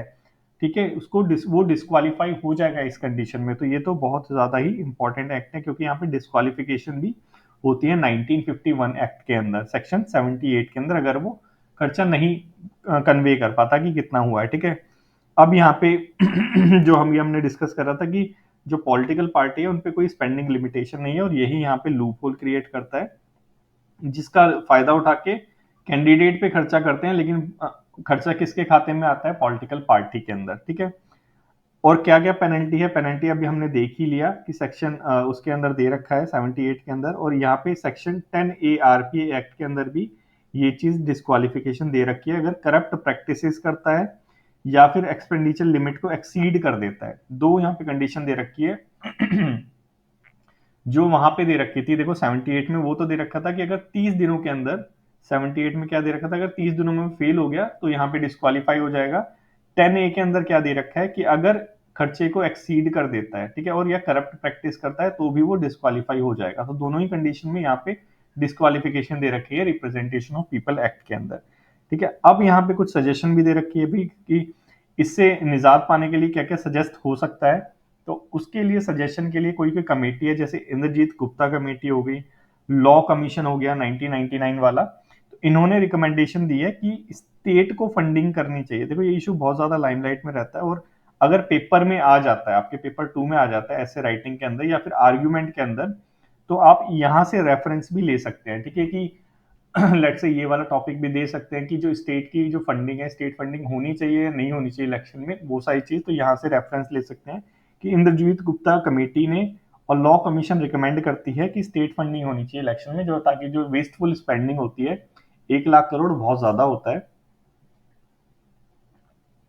ठीक है। उसको वो डिस्क्वालीफाई हो जाएगा इस कंडीशन में। तो ये तो बहुत ज्यादा ही इंपॉर्टेंट एक्ट है, क्योंकि यहाँ पे डिस्क्वालिफिकेशन भी होती है 1951 एक्ट के अंदर, सेक्शन 78 के अंदर, अगर वो खर्चा नहीं कन्वे कर पाता कि कितना हुआ है, ठीक है। अब यहाँ पे जो हमने डिस्कस करा था कि जो पॉलिटिकल पार्टी है उन पे कोई स्पेंडिंग लिमिटेशन नहीं है, और यही यहाँ पे लूप होल क्रिएट करता है, जिसका फायदा उठा के कैंडिडेट पे खर्चा करते हैं, लेकिन खर्चा किसके खाते में आता है, पॉलिटिकल पार्टी के अंदर, ठीक है। और क्या क्या पेनल्टी है, पेनल्टी अभी हमने देख ही लिया कि सेक्शन उसके अंदर दे रखा है 78 के अंदर, और यहाँ पे सेक्शन 10A आरपीए एक्ट के अंदर भी ये चीज डिस्क्वालिफिकेशन दे रखी है, अगर करप्ट प्रैक्टिसेस करता है या फिर एक्सपेंडिचर लिमिट को एक्सीड कर देता है। दो यहाँ पे कंडीशन दे रखी है। जो वहां पे दे रखी थी, देखो 78 में वो तो दे रखा था कि अगर 30 दिनों के अंदर, 78 में क्या दे रखा था, अगर 30 दिनों में फेल हो गया तो यहाँ पे डिस्क्वालीफाई हो जाएगा। 10A के अंदर क्या दे रखा है कि अगर खर्चे को एक्सीड कर देता है, ठीक है, और या करप्ट प्रैक्टिस करता है तो भी वो डिस्क्वालीफाई हो जाएगा। तो दोनों ही कंडीशन में यहाँ पे डिस्क्वालिफिकेशन दे रखी है रिप्रेजेंटेशन ऑफ पीपल एक्ट के अंदर, ठीक है। अब यहाँ पे कुछ सजेशन भी दे रखी है भी कि इससे निजात पाने के लिए क्या क्या सजेस्ट हो सकता है। तो उसके लिए सजेशन के लिए कोई कोई कमेटी है, जैसे इंद्रजीत गुप्ता कमेटी हो गई, लॉ कमीशन हो गया 1999 वाला। तो इन्होंने रिकमेंडेशन दी है कि स्टेट को फंडिंग करनी चाहिए। देखो ये इशू बहुत ज्यादा लाइमलाइट में रहता है, और अगर पेपर में आ जाता है, आपके पेपर 2 में आ जाता है ऐसे राइटिंग के अंदर या फिर आर्ग्यूमेंट के अंदर, तो आप यहां से रेफरेंस भी ले सकते हैं, ठीक है, कि लेट से ये वाला टॉपिक भी दे सकते हैं कि जो स्टेट की जो फंडिंग है, स्टेट फंडिंग होनी चाहिए या नहीं होनी चाहिए इलेक्शन में, वो सारी चीज। तो यहाँ से रेफरेंस ले सकते हैं कि इंद्रजीत गुप्ता कमेटी ने और लॉ कमीशन रिकमेंड करती है कि स्टेट फंडिंग होनी चाहिए इलेक्शन में, जो ताकि जो वेस्टफुल स्पेंडिंग होती है 1 लाख करोड़ बहुत ज्यादा होता है,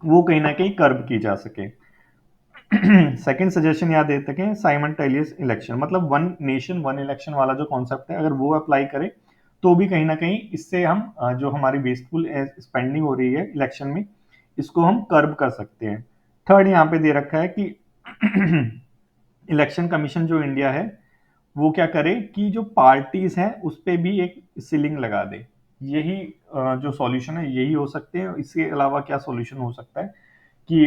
वो कहीं ना कहीं कर्ब की जा सके। सेकंड सजेशन याद दे सकें, साइमल्टेनियस इलेक्शन, मतलब वन नेशन वन इलेक्शन वाला जो कॉन्सेप्ट है, अगर वो अप्लाई करें तो भी कहीं ना कहीं इससे हम जो हमारी वेस्टफुल स्पेंडिंग हो रही है इलेक्शन में, इसको हम कर्ब कर सकते हैं। थर्ड यहाँ पे दे रखा है कि इलेक्शन कमीशन जो इंडिया है वो क्या करे कि जो पार्टीज हैं उस पे भी एक सीलिंग लगा दे। यही जो सॉल्यूशन है यही हो सकते हैं। इसके अलावा क्या सॉल्यूशन हो सकता है कि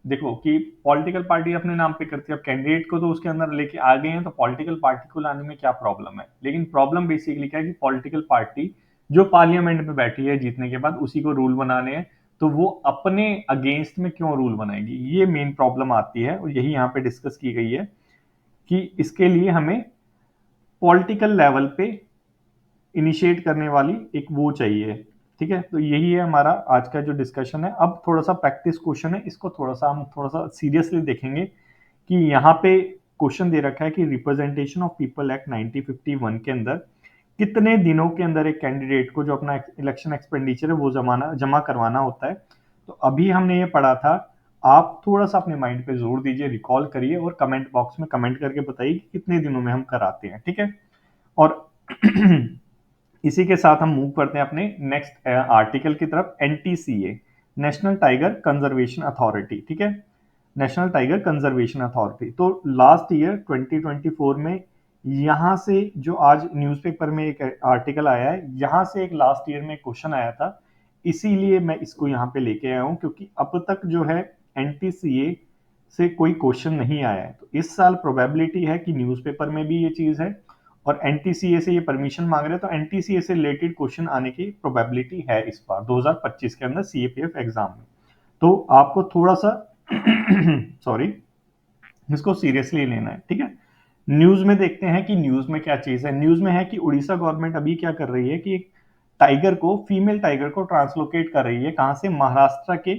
देखो कि पॉलिटिकल पार्टी अपने नाम पे करती है, अब कैंडिडेट को तो उसके अंदर लेके आ गए हैं, तो पॉलिटिकल पार्टी को लाने में क्या प्रॉब्लम है। लेकिन प्रॉब्लम बेसिकली क्या है कि पॉलिटिकल पार्टी जो पार्लियामेंट में बैठी है जीतने के बाद, उसी को रूल बनाने हैं, तो वो अपने अगेंस्ट में क्यों रूल बनाएगी, ये मेन प्रॉब्लम आती है। और यही यहाँ पे डिस्कस की गई है कि इसके लिए हमें पॉलिटिकल लेवल पे इनिशिएट करने वाली एक वो चाहिए, ठीक है। तो यही है हमारा आज का जो डिस्कशन है। अब थोड़ा सा प्रैक्टिस क्वेश्चन है, इसको थोड़ा सा हम थोड़ा सा सीरियसली देखेंगे कि यहाँ पे क्वेश्चन दे रखा है कि रिप्रेजेंटेशन ऑफ पीपल एक्ट 1951 के अंदर कितने दिनों के अंदर एक कैंडिडेट को जो अपना इलेक्शन एक्सपेंडिचर है वो जमा करवाना होता है। तो अभी हमने ये पढ़ा था, आप थोड़ा सा अपने माइंड पे जोर दीजिए, रिकॉल करिए और कमेंट बॉक्स में कमेंट करके बताइए कि कितने दिनों में हम कराते हैं, ठीक है। और इसी के साथ हम मूव करते हैं अपने नेक्स्ट आर्टिकल की तरफ, NTCA, national tiger conservation authority, ठीक है, नेशनल टाइगर कंजर्वेशन अथॉरिटी। तो लास्ट ईयर 2024 में यहाँ से जो आज न्यूज़पेपर में एक आर्टिकल आया है, यहाँ से एक लास्ट ईयर में क्वेश्चन आया था, इसीलिए मैं इसको यहाँ पे लेके आया हूँ, क्योंकि अब तक जो है एनटीसीए से कोई क्वेश्चन नहीं आया है। तो इस साल प्रोबेबिलिटी है कि न्यूज़पेपर में भी ये चीज़ है, और एनटीसीए से ये परमिशन मांग रहे हैं, तो एनटीसीए से रिलेटेड क्वेश्चन आने की प्रोबेबिलिटी है इस बार 2025 के अंदर सीएपीएफ एग्जाम में। तो आपको थोड़ा सा सॉरी, इसको सीरियसली लेना है, ठीक है। न्यूज में देखते हैं कि न्यूज में क्या चीज है। न्यूज में है कि उड़ीसा गवर्नमेंट अभी क्या कर रही है कि एक टाइगर को, फीमेल टाइगर को ट्रांसलोकेट कर रही है, कहां से, महाराष्ट्र के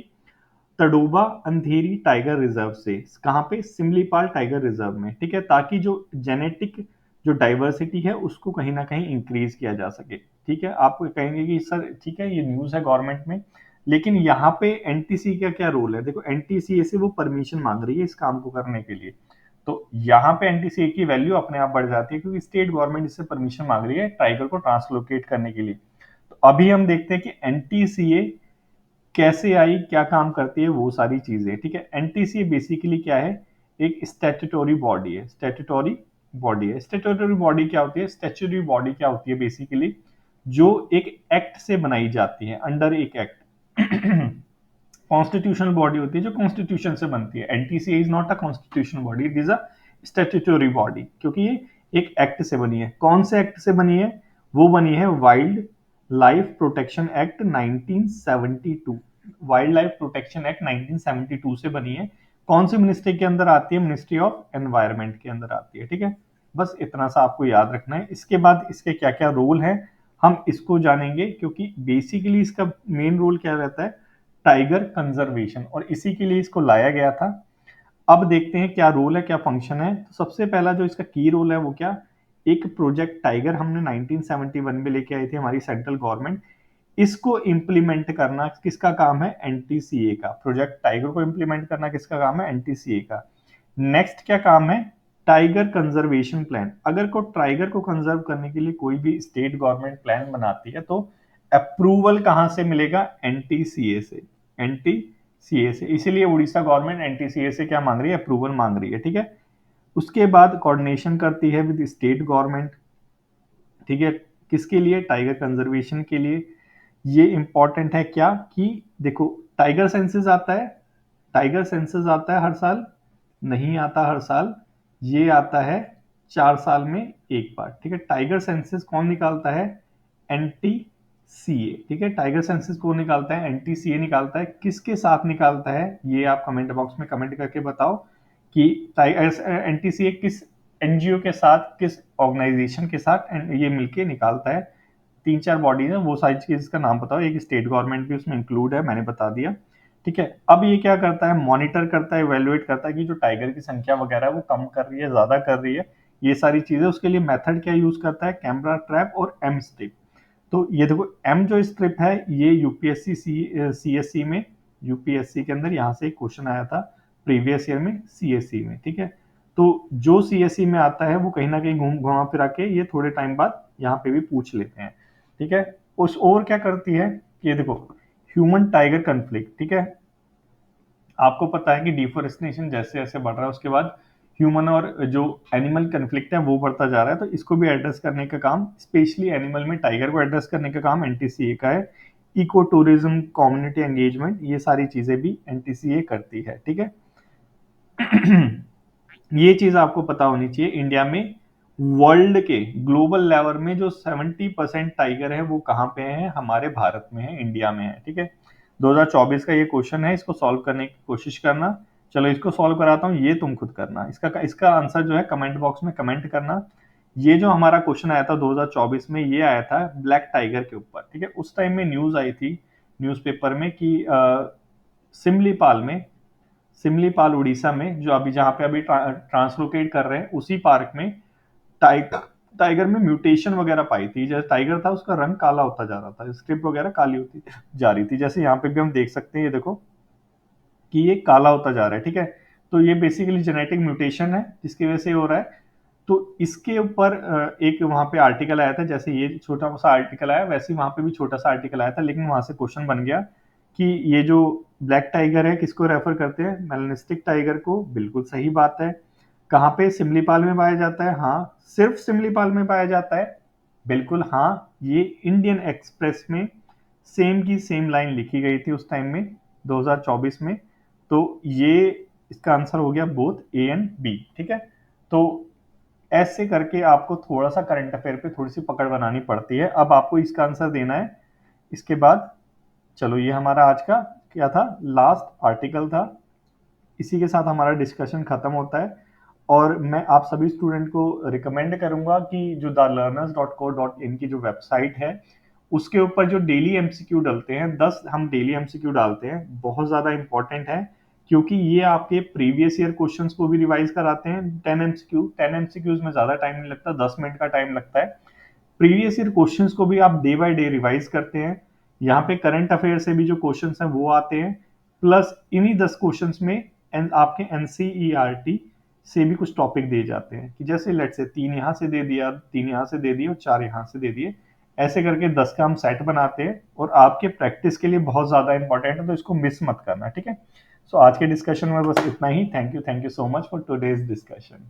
तडोबा अंधेरी टाइगर रिजर्व से, कहां पे, सिमलीपाल टाइगर रिजर्व में, ठीक है, ताकि जो जेनेटिक जो डाइवर्सिटी है उसको कहीं ना कहीं इंक्रीज किया जा सके, ठीक है। आप कहेंगे कि सर ठीक है ये न्यूज है गवर्नमेंट में, लेकिन यहाँ पे एनटीसी का क्या रोल है। देखो एनटीसीए से वो परमिशन मांग रही है इस काम को करने के लिए, तो यहाँ पे एनटीसीए की वैल्यू अपने आप बढ़ जाती है, क्योंकि स्टेट गवर्नमेंट इससे परमिशन मांग रही है टाइगर को ट्रांसलोकेट करने के लिए। तो अभी हम देखते हैं कि एनटीसीए कैसे आई, क्या काम करती है, वो सारी चीजें, ठीक है। एनटीसीए बेसिकली क्या है, एक स्टैट्यूटरी बॉडी है, स्टैट्यूटरी बॉडी है। स्टैट्यूटरी बॉडी क्या होती है, स्टैट्यूटरी बॉडी क्या होती है बेसिकली, जो एक एक्ट से बनाई जाती है, अंडर एक एक्ट। कॉन्स्टिट्यूशनल बॉडी होती है जो कॉन्स्टिट्यूशन से बनती है। NTCA is not a constitutional body, it is a statutory body, क्योंकि ये एक एक्ट से बनी है। कौन से एक्ट से बनी है, वो बनी है wild life protection act 1972। Wild life protection act 1972 से बनी है। कौन सी मिनिस्ट्री के अंदर आती है, मिनिस्ट्री ऑफ एनवायरमेंट के अंदर आती है, ठीक है। बस इतना सा आपको याद रखना है। इसके बाद इसके क्या क्या रोल है हम इसको जानेंगे, क्योंकि बेसिकली इसका मेन रोल क्या रहता है, टाइगर कंजर्वेशन, और इसी के लिए इसको लाया गया था। अब देखते हैं क्या रोल है, क्या फंक्शन है। तो सबसे पहला जो इसका की रोल है वो क्या, एक प्रोजेक्ट टाइगर हमने 1971 में लेके आई थी हमारी सेंट्रल गवर्नमेंट, इसको इंप्लीमेंट करना किसका काम है, एनटीसीए का। प्रोजेक्ट टाइगर को इंप्लीमेंट करना किसका काम है, एनटीसीए का। नेक्स्ट क्या काम है, टाइगर कंजर्वेशन प्लान। अगर को टाइगर को कंजर्व करने के लिए कोई भी स्टेट गवर्नमेंट प्लान बनाती है, तो अप्रूवल कहां से मिलेगा, एनटीसीए से। एनटी सीए से, इसीलिए उड़ीसा गवर्नमेंट एनटीसीए से क्या मांग रही है, अप्रूवल मांग रही है, ठीक है। उसके बाद कोऑर्डिनेशन करती है विद स्टेट गवर्नमेंट, ठीक है, किसके लिए, टाइगर कंजर्वेशन के लिए। ये इंपॉर्टेंट है क्या कि देखो, टाइगर सेंसस आता है, टाइगर सेंसस आता है हर साल, नहीं आता हर साल, ये आता है 4 साल में एक बार, ठीक है। टाइगर सेंसस कौन निकालता है, एनटीसीए, ठीक है। टाइगर सेंसस कौन निकालता है, एनटीसीए निकालता है। किसके साथ निकालता है, ये आप कमेंट बॉक्स में कमेंट करके बताओ कि एनटीसीए किस एनजीओ के साथ, किस ऑर्गेनाइजेशन के साथ ये मिलके निकालता है। 3-4 बॉडीज हैं, वो सारी चीज का नाम बताओ। एक स्टेट गवर्नमेंट भी उसमें इंक्लूड है, मैंने बता दिया, ठीक है। अब ये क्या करता है, मॉनिटर करता है, इवेल्युएट करता है कि जो टाइगर की संख्या वगैरह है वो कम कर रही है, ज्यादा कर रही है, ये सारी चीजें। उसके लिए मेथड क्या यूज करता है, कैमरा ट्रैप और एम स्ट्रिप। तो ये देखो, एम जो स्ट्रिप है ये यूपीएससी सीएससी में, यूपीएससी के अंदर यहाँ से एक क्वेश्चन आया था प्रीवियस ईयर में सीएससी में, ठीक है। तो जो सीएससी में आता है वो कहीं ना कहीं घुमा फिरा के ये थोड़े टाइम बाद यहाँ पे भी पूछ लेते हैं, ठीक है। उस और क्या करती है, ये देखो, ह्यूमन टाइगर कन्फ्लिक्ट, ठीक है। आपको पता है कि डिफोरेस्टेशन जैसे जैसे बढ़ रहा है उसके बाद ह्यूमन और जो एनिमल कन्फ्लिक्ट है वो बढ़ता जा रहा है, तो इसको भी एड्रेस करने का काम, स्पेशली एनिमल में टाइगर को एड्रेस करने का काम एनटीसीए का है। इको टूरिज्म, कम्युनिटी एंगेजमेंट, ये सारी चीजें भी एनटीसीए करती है, ठीक है। ये चीज आपको पता होनी चाहिए, इंडिया में वर्ल्ड के ग्लोबल लेवल में जो 70% टाइगर है वो कहाँ पे है, हमारे भारत में है, इंडिया में है, ठीक है। 2024 का ये क्वेश्चन है, इसको सॉल्व करने की कोशिश करना। चलो इसको सॉल्व कराता हूँ, ये तुम खुद करना, इसका इसका आंसर जो है कमेंट बॉक्स में कमेंट करना। ये जो हमारा क्वेश्चन आया था 2024 में, ये आया था ब्लैक टाइगर के ऊपर, ठीक है। उस टाइम में न्यूज आई थी न्यूज़पेपर में कि सिमलीपाल में, सिमलीपाल उड़ीसा में, जो अभी जहां पे अभी ट्रांसलोकेट कर रहे हैं, उसी पार्क में टाइगर टाइगर में म्यूटेशन वगैरह पाई थी। जैसे टाइगर था उसका रंग काला होता जा रहा था, स्क्रिप्ट वगैरह काली होती जा रही थी, जैसे यहाँ पे भी हम देख सकते हैं, ये देखो कि ये काला होता जा रहा है, ठीक है। तो ये बेसिकली जेनेटिक म्यूटेशन है जिसकी वजह से हो रहा है। तो इसके ऊपर एक वहां पे आर्टिकल आया था, जैसे ये छोटा सा आर्टिकल आया वैसे ही वहां पे भी छोटा सा आर्टिकल आया था, लेकिन वहां से क्वेश्चन बन गया कि ये जो ब्लैक टाइगर है किसको रेफर करते हैं, मेलानिस्टिक टाइगर को। बिल्कुल सही बात है। कहाँ पे, सिमलीपाल में पाया जाता है, हाँ। सिर्फ सिमलीपाल में पाया जाता है, बिल्कुल हाँ। ये इंडियन एक्सप्रेस में सेम की सेम लाइन लिखी गई थी उस टाइम में 2024 में। तो ये इसका आंसर हो गया बोथ ए एंड बी, ठीक है। तो ऐसे करके आपको थोड़ा सा करंट अफेयर पे थोड़ी सी पकड़ बनानी पड़ती है। अब आपको इसका आंसर देना है। इसके बाद चलो, ये हमारा आज का क्या था, लास्ट आर्टिकल था। इसी के साथ हमारा डिस्कशन खत्म होता है। और मैं आप सभी स्टूडेंट को रिकमेंड करूंगा कि जो thelearners.co.in की जो वेबसाइट है उसके ऊपर जो डेली एमसीक्यू डलते हैं, 10 हम डेली एमसीक्यू डालते हैं, बहुत ज़्यादा इंपॉर्टेंट है, क्योंकि ये आपके प्रीवियस ईयर क्वेश्चंस को भी रिवाइज कराते हैं। 10 एमसीक्यूज में ज़्यादा टाइम नहीं लगता, 10 मिनट का टाइम लगता है। प्रीवियस ईयर क्वेश्चंस को भी आप डे बाय डे रिवाइज करते हैं। यहाँ पे करंट अफेयर से भी जो क्वेश्चंस हैं वो आते हैं, प्लस इन्हीं 10 क्वेश्चंस में आपके एनसीईआरटी से भी कुछ टॉपिक दिए जाते हैं, कि जैसे लेट से 3 यहाँ से दे दिया, 3 यहाँ से दे दिए और 4 यहाँ से दे दिए। ऐसे करके 10 का हम सेट बनाते हैं और आपके प्रैक्टिस के लिए बहुत ज्यादा इंपॉर्टेंट है, तो इसको मिस मत करना, ठीक है। सो आज के डिस्कशन में बस इतना ही। Thank you so much for today's discussion.